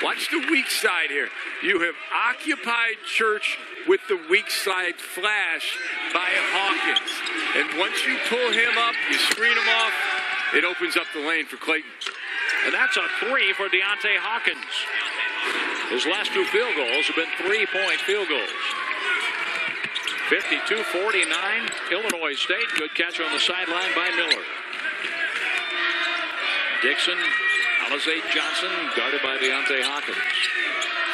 Watch the weak side here. You have occupied Church with the weak side flash by Hawkins. And once you pull him up, you screen him off, it opens up the lane for Clayton. And that's a 3 for Deontay Hawkins. His last 2 field goals have been 3-point field goals. 52-49, Illinois State. Good catch on the sideline by Miller. Dixon, Alizé Johnson, guarded by Deontay Hawkins.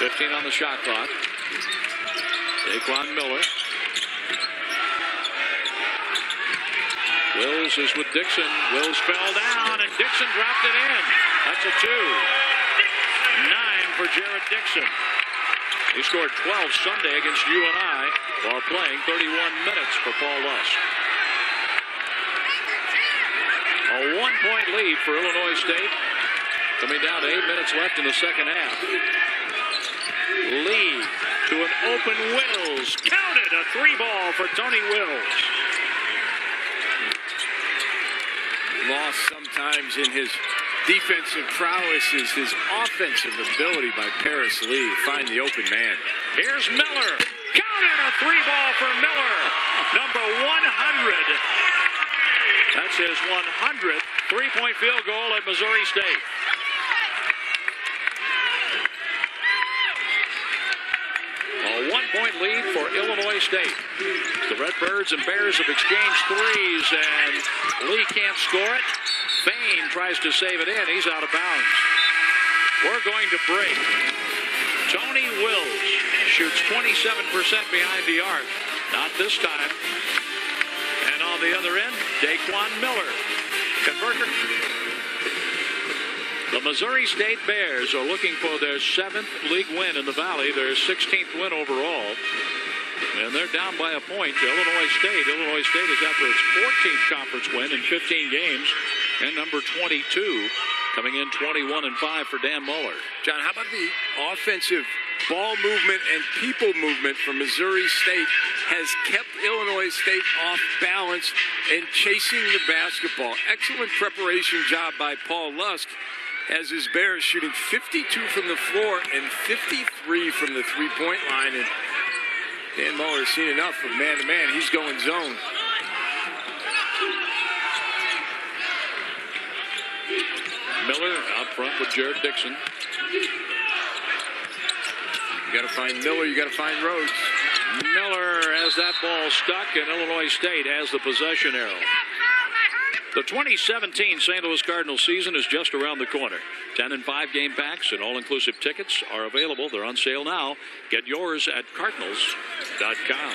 15 on the shot clock. Daquan Miller. Wills is with Dixon. Wills fell down, and Dixon dropped it in. That's a 2. 9 for Jared Dixon. He scored 12 Sunday against UNI while playing 31 minutes for Paul Lusk. A 1-point lead for Illinois State. Coming down to 8 minutes left in the second half. Lead to an open Wills. Counted a 3-ball for Tony Wills. Lost sometimes in his defensive prowess is his offensive ability by Paris Lee to find the open man. Here's Miller. Counted a 3-ball for Miller. Number 100. That's his 100th 3-point field goal at Missouri State. A 1-point lead for Illinois State. The Redbirds and Bears have exchanged threes, and Lee can't score it. Fain tries to save it in. He's out of bounds. We're going to break. Tony Wills shoots 27% behind the arc. Not this time. And on the other end, Daquan Miller. Converter. The Missouri State Bears are looking for their 7th league win in the Valley, their 16th win overall. And they're down by a point to Illinois State. Illinois State is after its 14th conference win in 15 games. And number 22, coming in 21-5 for Dan Muller. John, how about the offensive ball movement and people movement from Missouri State has kept Illinois State off balance and chasing the basketball. Excellent preparation job by Paul Lusk as his Bears shooting 52 from the floor and 53 from the three-point line. And Dan Muller has seen enough of man-to-man. He's going zone. Miller out front with Jared Dixon. You got to find Miller. You got to find Rhodes. Miller has that ball stuck, and Illinois State has the possession arrow. The 2017 St. Louis Cardinals season is just around the corner. 10 and 5 game packs and all-inclusive tickets are available. They're on sale now. Get yours at cardinals.com.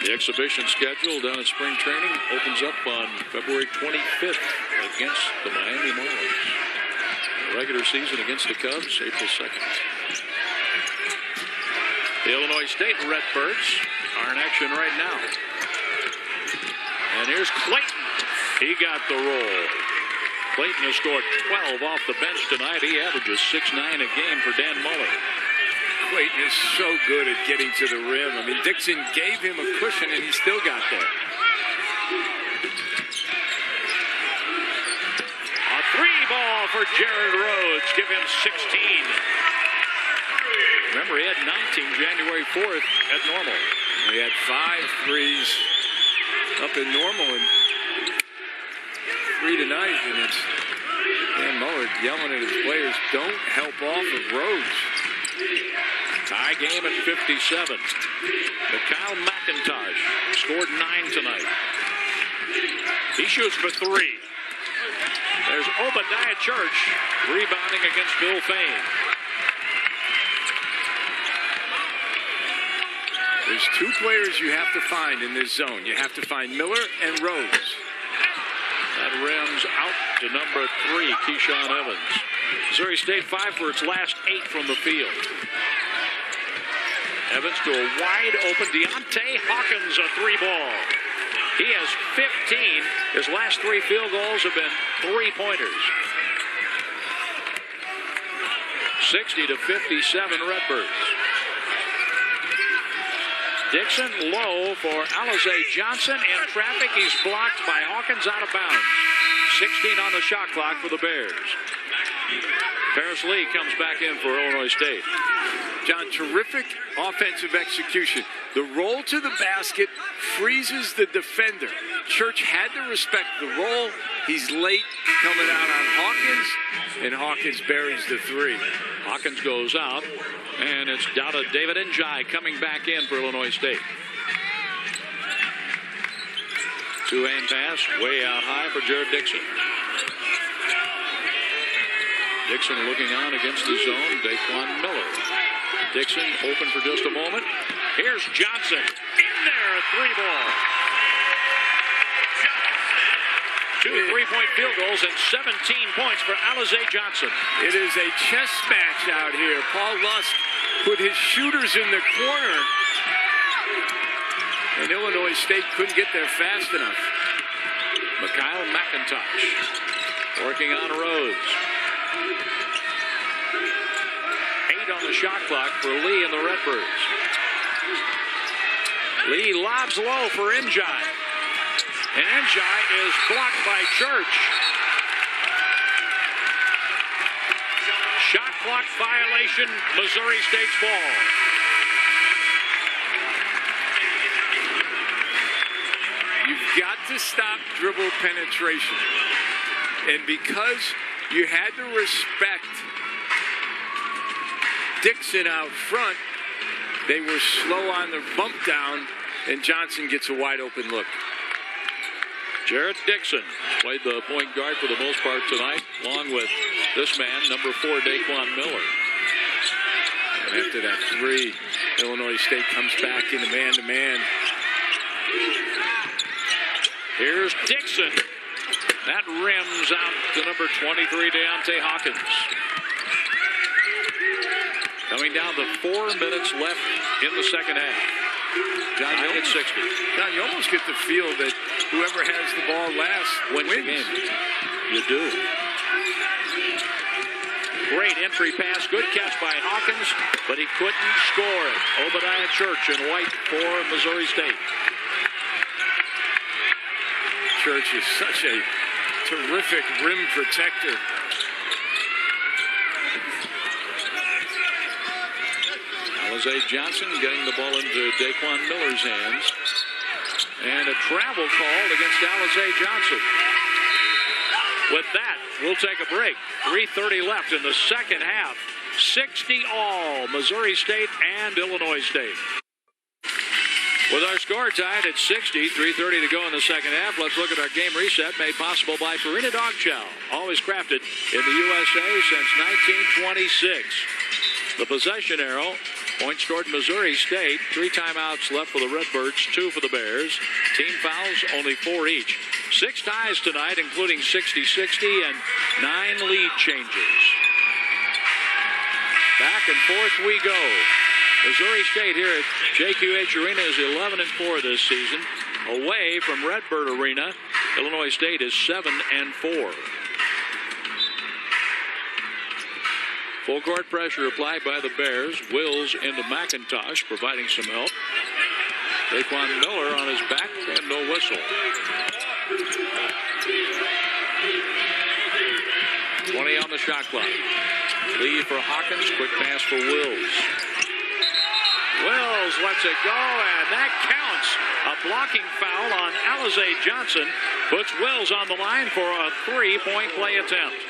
The exhibition schedule down at spring training opens up on February 25th against the Miami Marlins. The regular season against the Cubs, April 2nd. The Illinois State Redbirds are in action right now. And here's Clayton. He got the roll. Clayton has scored 12 off the bench tonight. He averages 6-9 a game for Dan Muller. Clayton is so good at getting to the rim. I mean, Dixon gave him a cushion, and he still got there. A 3-ball for Jared Rhodes. Give him 16. Remember, he had 19 January 4th at Normal. He had 5 threes up in Normal and 3 tonight. And it's Dan Muller yelling at his players, don't help off of Rhodes. Tie game at 57. Mikhail McIntosh scored 9 tonight. He shoots for 3. There's Obadiah Church rebounding against Bill Fain. There's 2 players you have to find in this zone. You have to find Miller and Rhodes. That rims out to number 3, Keyshawn Evans. Missouri State 5 for its last 8 from the field. Evans to a wide open Deontay Hawkins, a 3-ball. He has 15. His last 3 field goals have been 3-pointers. 60-57 Redbirds. Dixon low for Alize Johnson. In traffic, he's blocked by Hawkins out of bounds. 16 on the shot clock for the Bears. Paris Lee comes back in for Illinois State. John, terrific offensive execution. The roll to the basket freezes the defender. Church had to respect the roll. He's late coming out on Hawkins, and Hawkins buries the three. Hawkins goes out, and it's down to David Njai coming back in for Illinois State. Two-hand pass, way out high for Jared Dixon. Dixon looking on against the zone. Daquan Miller. Dixon open for just a moment. Here's Johnson. In there, three ball. 2 3-point field goals and 17 points for Alize Johnson. It is a chess match out here. Paul Lusk put his shooters in the corner, and Illinois State couldn't get there fast enough. Mikhail McIntosh working on Rhodes. 8 on the shot clock for Lee and the Redbirds. Lee lobs low for Njai. And Njai is blocked by Church. Shot clock violation, Missouri State's ball. You've got to stop dribble penetration. And because you had to respect Dixon out front, they were slow on the bump down, and Johnson gets a wide open look. Jared Dixon played the point guard for the most part tonight, along with this man, number 4, Daquan Miller. And after that three, Illinois State comes back into man-to-man. Here's Dixon. That rims out to number 23, Deontay Hawkins. Coming down to 4 minutes left in the second half. John, it's 60. John, you almost get the feel that whoever has the ball last wins the game. You do. Great entry pass. Good catch by Hawkins, but he couldn't score it. Obadiah Church in white for Missouri State. Church is such a terrific rim protector. Alize Johnson getting the ball into Daquan Miller's hands. And a travel called against Alize Johnson. With that, we'll take a break. 3:30 left in the second half. 60 all, Missouri State and Illinois State. With our score tied at 60, 3:30 to go in the second half, let's look at our game reset made possible by Farina Dog Chow. Always crafted in the USA since 1926. The possession arrow points toward Missouri State. 3 timeouts left for the Redbirds, 2 for the Bears. Team fouls, only 4 each. 6 ties tonight, including 60-60 and 9 lead changes. Back and forth we go. Missouri State here at JQH Arena is 11-4 this season. Away from Redbird Arena, Illinois State is 7-4. Full court pressure applied by the Bears. Wills into McIntosh, providing some help. Daquan Miller on his back and no whistle. 20 on the shot clock. Lee for Hawkins, quick pass for Wills. Wills lets it go, and that counts. A blocking foul on Alize Johnson puts Wills on the line for a 3-point play attempt.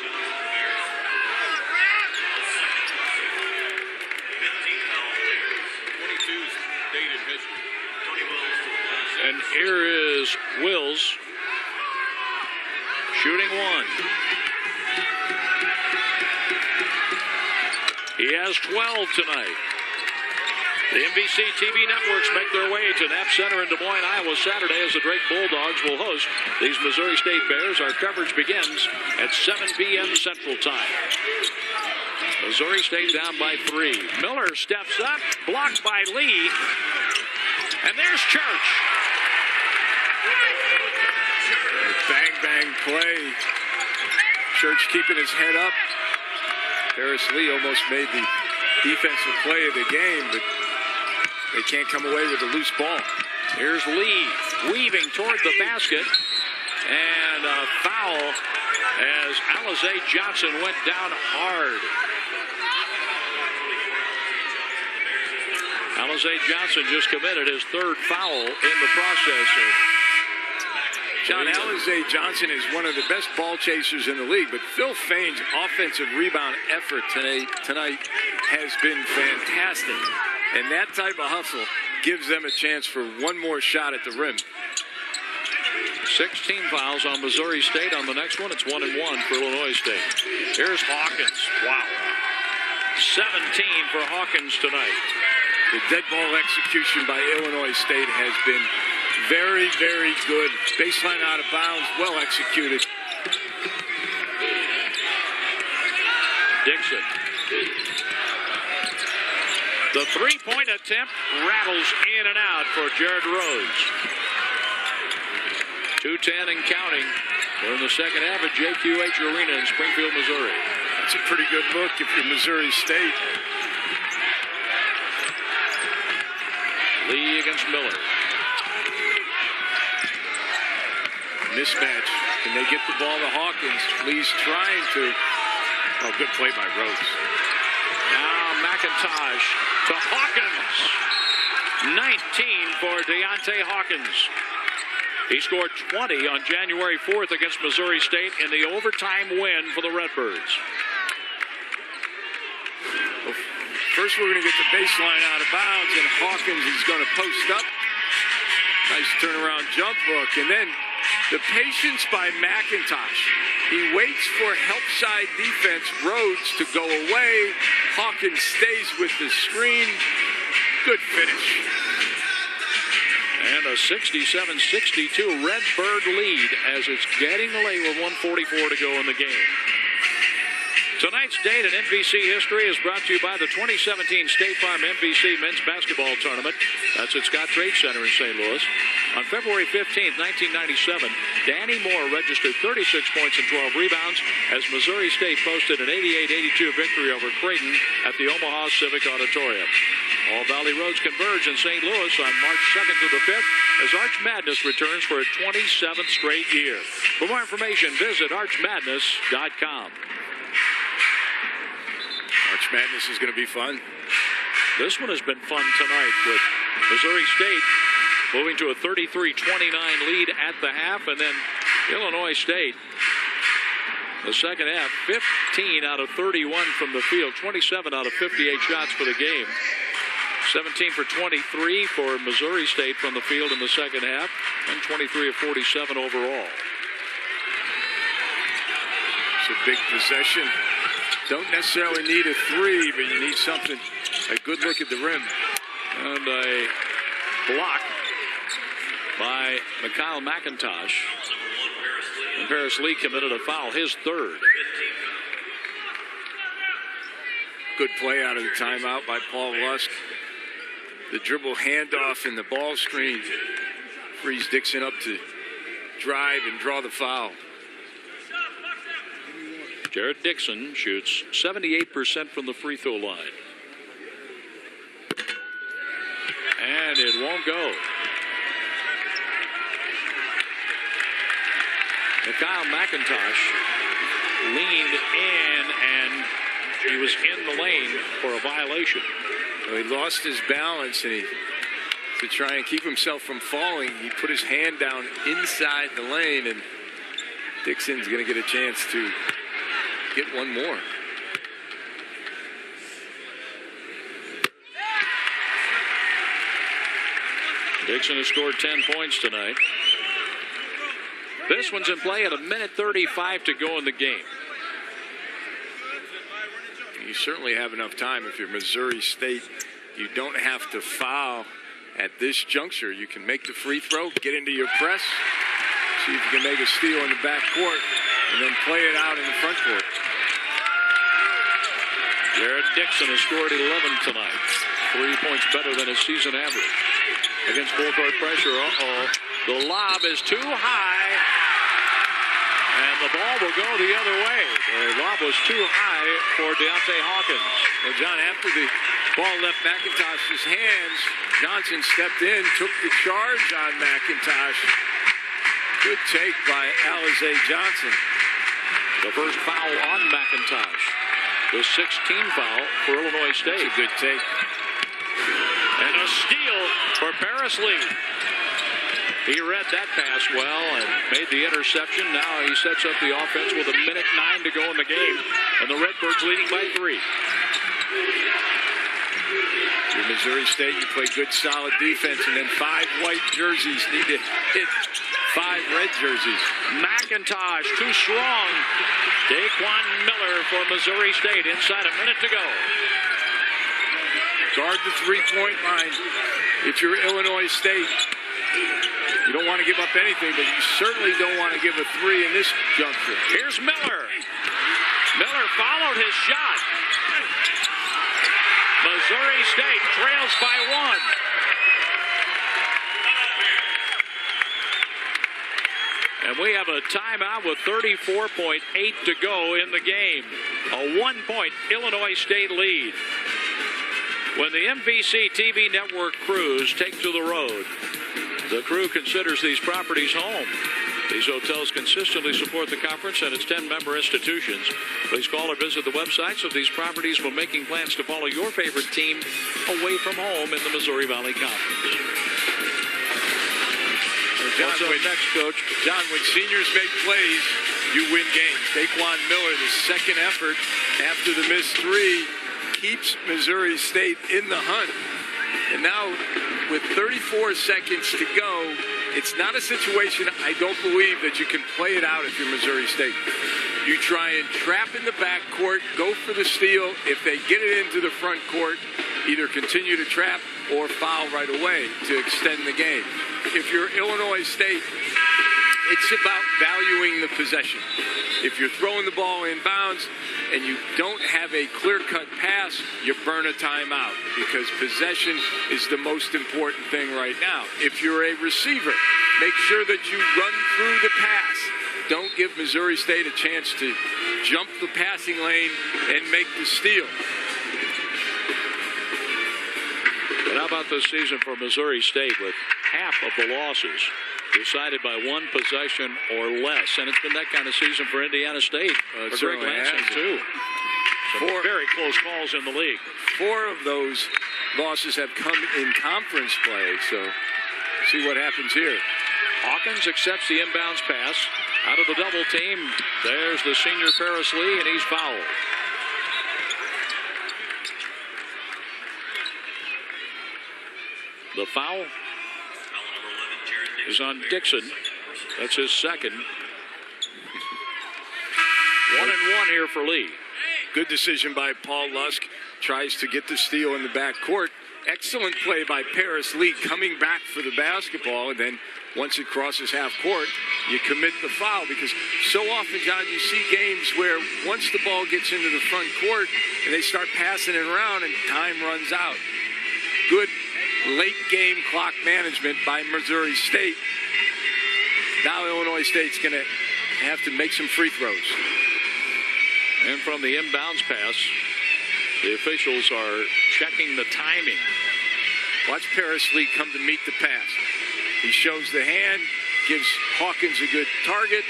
And here is Wills shooting 1. He has 12 tonight. The NBC TV networks make their way to Knapp Center in Des Moines, Iowa, Saturday as the Drake Bulldogs will host these Missouri State Bears. Our coverage begins at 7 p.m. Central Time. Missouri State down by 3. Miller steps up, blocked by Lee. And there's Church. Bang, bang play. Church keeping his head up. Paris Lee almost made the defensive play of the game, but They can't come away with a loose ball. Here's Lee weaving toward the basket. And a foul as Alizé Johnson went down hard. Alizé Johnson just committed his third foul in the process. John, Alizé Johnson is one of the best ball chasers in the league, but Phil Fain's offensive rebound effort tonight has been fantastic. And that type of hustle gives them a chance for one more shot at the rim. 16 fouls on Missouri State. On the next one, it's 1-1 for Illinois State. Here's Hawkins. Wow. 17 for Hawkins tonight. The dead ball execution by Illinois State has been very, very good. Baseline out of bounds, well executed. Dixon. The three-point attempt rattles in and out for Jared Rhodes. 2:10 and counting. We're in the second half at JQH Arena in Springfield, Missouri. That's a pretty good look if you're Missouri State. Lee against Miller. Mismatch. Can they get the ball to Hawkins? Lee's trying to. Oh, good play by Rhodes. Now McIntosh to Hawkins. 19 for Deontay Hawkins. He scored 20 on January 4th against Missouri State in the overtime win for the Redbirds. First, we're going to get the baseline out of bounds, and Hawkins is going to post up. Nice turnaround jump hook. And then the patience by McIntosh. He waits for help side defense, Rhodes, to go away. Hawkins stays with the screen. Good finish. And a 67-62 Redbird lead as it's getting late with 1:44 to go in the game. Tonight's date in MVC history is brought to you by the 2017 State Farm MVC Men's Basketball Tournament. That's at Scott Trade Center in St. Louis. On February 15, 1997, Danny Moore registered 36 points and 12 rebounds as Missouri State posted an 88-82 victory over Creighton at the Omaha Civic Auditorium. All Valley roads converge in St. Louis on March 2nd to the 5th as Arch Madness returns for a 27th straight year. For more information, visit archmadness.com. March Madness is going to be fun. This one has been fun tonight with Missouri State moving to a 33-29 lead at the half, and then Illinois State, the second half, 15 out of 31 from the field, 27 out of 58 shots for the game. 17 for 23 for Missouri State from the field in the second half, and 23 of 47 overall. It's a big possession. Don't necessarily need a three, but you need something, a good look at the rim. And a block by Mikhail McIntosh. And Paris Lee committed a foul, his third. Good play out of the timeout by Paul Lusk. The dribble handoff in the ball screen frees Dixon up to drive and draw the foul. Jared Dixon shoots 78% from the free throw line. And it won't go. Mikhail McIntosh leaned in, and he was in the lane for a violation. Well, he lost his balance, and to try and keep himself from falling, he put his hand down inside the lane, and Dixon's going to get a chance to get one more. Dixon has scored 10 points tonight. This one's in play at 1:35 to go in the game. You certainly have enough time if you're Missouri State. You don't have to foul at this juncture. You can make the free throw, get into your press, see if you can make a steal in the back court, and then play it out in the front court. Jared Dixon has scored 11 tonight. 3 points better than his season average. Against full court pressure, the lob is too high. And And the ball will go the other way. The lob was too high for Deontay Hawkins. Well, John, after the ball left McIntosh's hands, Johnson stepped in, took the charge on McIntosh. Good take by Alize Johnson. The first foul on McIntosh. The 16th foul for Illinois State. That's a good take. And a steal for Paris Lee. He read that pass well and made the interception. Now he sets up the offense with 1:09 to go in the game. And the Redbirds leading by 3. In Missouri State, you play good, solid defense, and then 5 white jerseys need to hit 5 red jerseys. McIntosh, too strong. Daquan Miller for Missouri State. Inside a minute to go. Guard the three-point line. If you're Illinois State, you don't want to give up anything, but you certainly don't want to give a 3 in this juncture. Here's Miller. Miller followed his shot. Missouri State trails by 1. And we have a timeout with 34.8 to go in the game. A 1-point Illinois State lead. When the MVC TV network crews take to the road, the crew considers these properties home. These hotels consistently support the conference and its 10 member institutions. Please call or visit the websites of these properties when making plans to follow your favorite team away from home in the Missouri Valley Conference. John, What's up next, Coach? John, when seniors make plays, you win games. Daquan Miller, the second effort after the missed 3, keeps Missouri State in the hunt. And now, with 34 seconds to go, it's not a situation I don't believe that you can play it out if you're Missouri State. You try and trap in the backcourt, go for the steal. If they get it into the front court, either continue to trap or foul right away to extend the game. If you're Illinois State, it's about valuing the possession. If you're throwing the ball in bounds and you don't have a clear-cut pass, you burn a timeout because possession is the most important thing right now. If you're a receiver, make sure that you run through the pass. Don't give Missouri State a chance to jump the passing lane and make the steal. But how about this season for Missouri State with half of the losses decided by 1 possession or less? And it's been that kind of season for Indiana State. For Greg Lansing, too. Some very close calls in the league. 4 of those losses have come in conference play, so see what happens here. Hawkins accepts the inbounds pass. Out of the double team, there's the senior Paris Lee, and he's fouled. The foul is on Dixon. That's his second. 1-1 here for Lee. Good decision by Paul Lusk. Tries to get the steal in the backcourt. Excellent play by Paris Lee coming back for the basketball, and then once it crosses half court, you commit the foul because so often, John, you see games where once the ball gets into the front court and they start passing it around and time runs out. Good late game clock management by Missouri State. Now Illinois State's going to have to make some free throws. And from the inbounds pass, the officials are checking the timing. Watch Paris Lee come to meet the pass. He shows the hand, gives Hawkins a good target.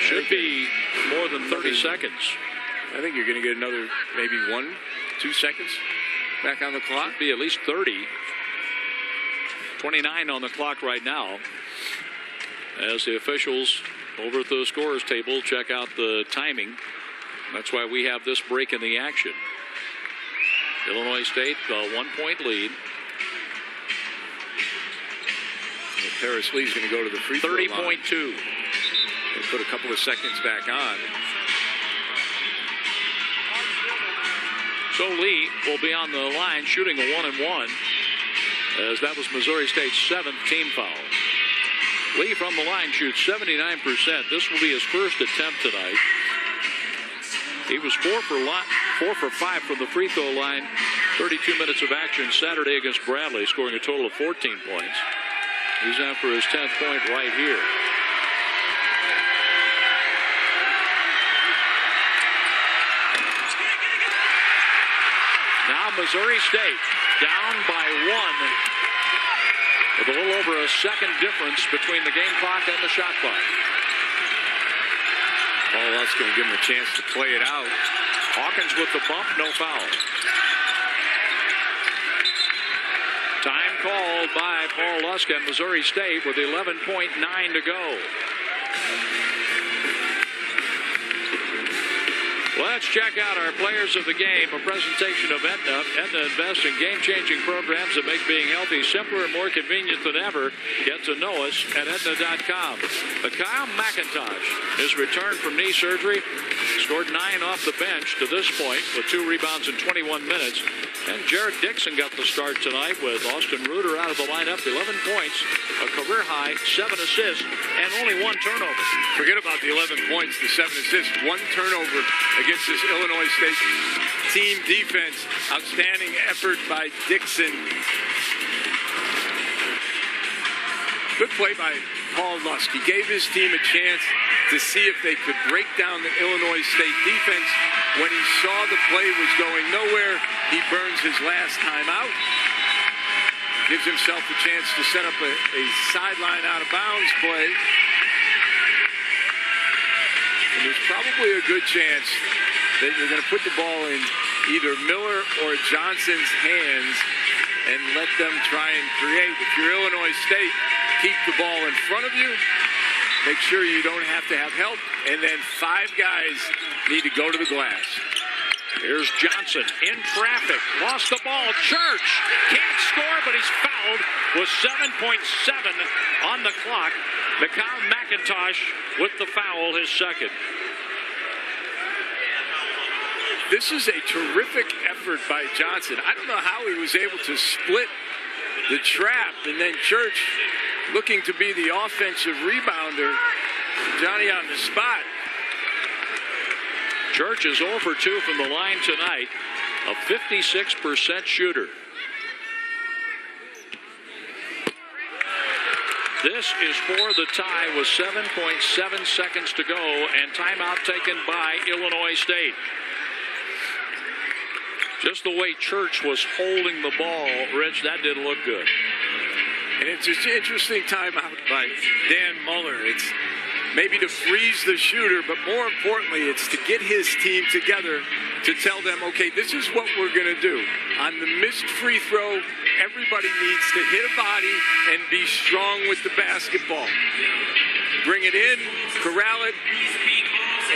Should be more than 30 seconds. I think you're going to get another maybe 1-2 seconds back on the clock. Should be at least 30. 29 on the clock right now as the officials over at the scorer's table check out the timing. That's why we have this break in the action. Illinois State, a 1-point lead. And Paris Lee's going to go to the free throw line. 30.2. They put a couple of seconds back on. So Lee will be on the line shooting a 1-and-1, as that was Missouri State's 7th team foul. Lee from the line shoots 79%. This will be his first attempt tonight. He was 4 for 5 from the free throw line. 32 minutes of action Saturday against Bradley, scoring a total of 14 points. He's after his 10th point right here. Missouri State down by 1 with a little over a second difference between the game clock and the shot clock. Paul Luskin will give him a chance to play it out. Hawkins with the bump, no foul. Time called by Paul Luskin, Missouri State, with 11.9 to go. Let's check out our players of the game. A presentation of Aetna. Aetna invests in game-changing programs that make being healthy simpler and more convenient than ever. Get to know us at Aetna.com. Kyle McIntosh has returned from knee surgery. Scored 9 off the bench to this point with 2 rebounds in 21 minutes. And Jared Dixon got the start tonight with Austin Reuter out of the lineup. 11 points, a career high, 7 assists, and only 1 turnover. Forget about the 11 points, the 7 assists, 1 turnover against this Illinois State team defense. Outstanding effort by Dixon. Good play by Paul Lusk. He gave his team a chance to see if they could break down the Illinois State defense. When he saw the play was going nowhere, he burns his last time out. Gives himself a chance to set up a sideline out of bounds play. And there's probably a good chance that you're going to put the ball in either Miller or Johnson's hands and let them try and create. If you're Illinois State, keep the ball in front of you. Make sure you don't have to have help. And then 5 guys need to go to the glass. Here's Johnson in traffic. Lost the ball. Church can't score, but he's fouled with 7.7 on the clock. Kyle McIntosh with the foul, his second. This is a terrific effort by Johnson. I don't know how he was able to split the trap, and then Church looking to be the offensive rebounder. Johnny on the spot. Church is 0 for 2 from the line tonight, a 56% shooter. This is for the tie with 7.7 seconds to go, and timeout taken by Illinois State. Just the way Church was holding the ball, Rich, that didn't look good. And it's just an interesting timeout by Dan Muller. It's maybe to freeze the shooter, but more importantly, it's to get his team together to tell them, okay, this is what we're going to do. On the missed free throw, everybody needs to hit a body and be strong with the basketball. Bring it in, corral it,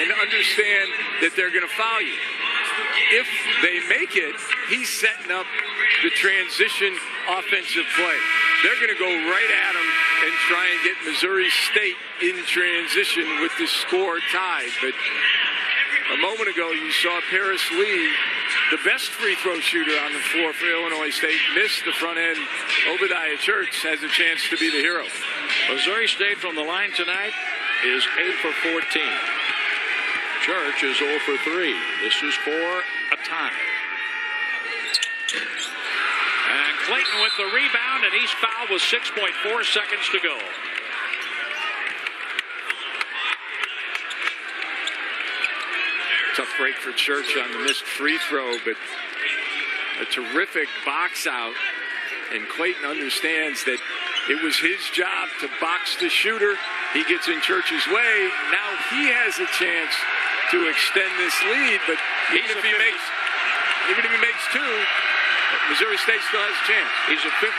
and understand that they're going to foul you. If they make it, he's setting up the transition offensive play. They're going to go right at him and try and get Missouri State in transition with the score tied. But a moment ago, you saw Paris Lee, the best free throw shooter on the floor for Illinois State, miss the front end. Obadiah Church has a chance to be the hero. Missouri State from the line tonight is 8 for 14. Church is 0 for 3. This is for a tie. And Clayton with the rebound, and he's fouled with 6.4 seconds to go. Tough break for Church on the missed free throw, but a terrific box out. And Clayton understands that it was his job to box the shooter. He gets in Church's way. Now he has a chance to extend this lead, but even if he makes 2, Missouri State still has a chance. He's a 52%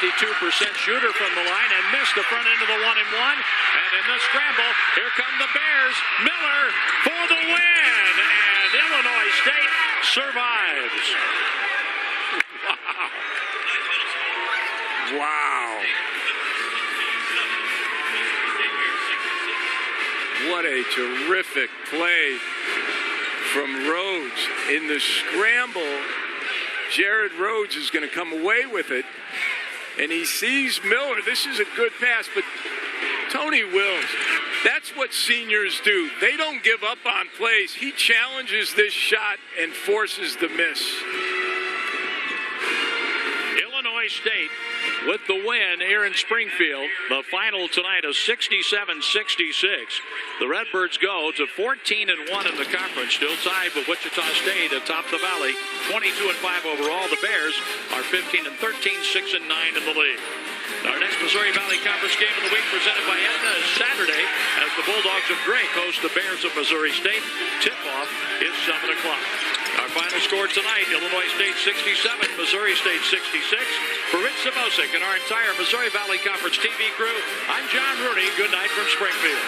shooter from the line and missed the front end of the 1-and-1. And in the scramble, here come the Bears. Miller for the win. And Illinois State survives. Wow. Wow. What a terrific play from Rhodes. In the scramble, Jared Rhodes is going to come away with it, and he sees Miller. This is a good pass, but Tony Wills, that's what seniors do. They don't give up on plays. He challenges this shot and forces the miss. Illinois Illinois State with the win here in Springfield. The final tonight is 67-66. The Redbirds go to 14-1 in the conference, still tied with Wichita State atop the Valley, 22-5 overall. The Bears are 15-13, 6-9 in the league. Our next Missouri Valley Conference game of the week presented by Aetna is Saturday as the Bulldogs of Drake host the Bears of Missouri State. Tip-off is 7 o'clock. Our final score tonight, Illinois State 67, Missouri State 66. For Rich Samosik and our entire Missouri Valley Conference TV crew, I'm John Rooney. Good night from Springfield.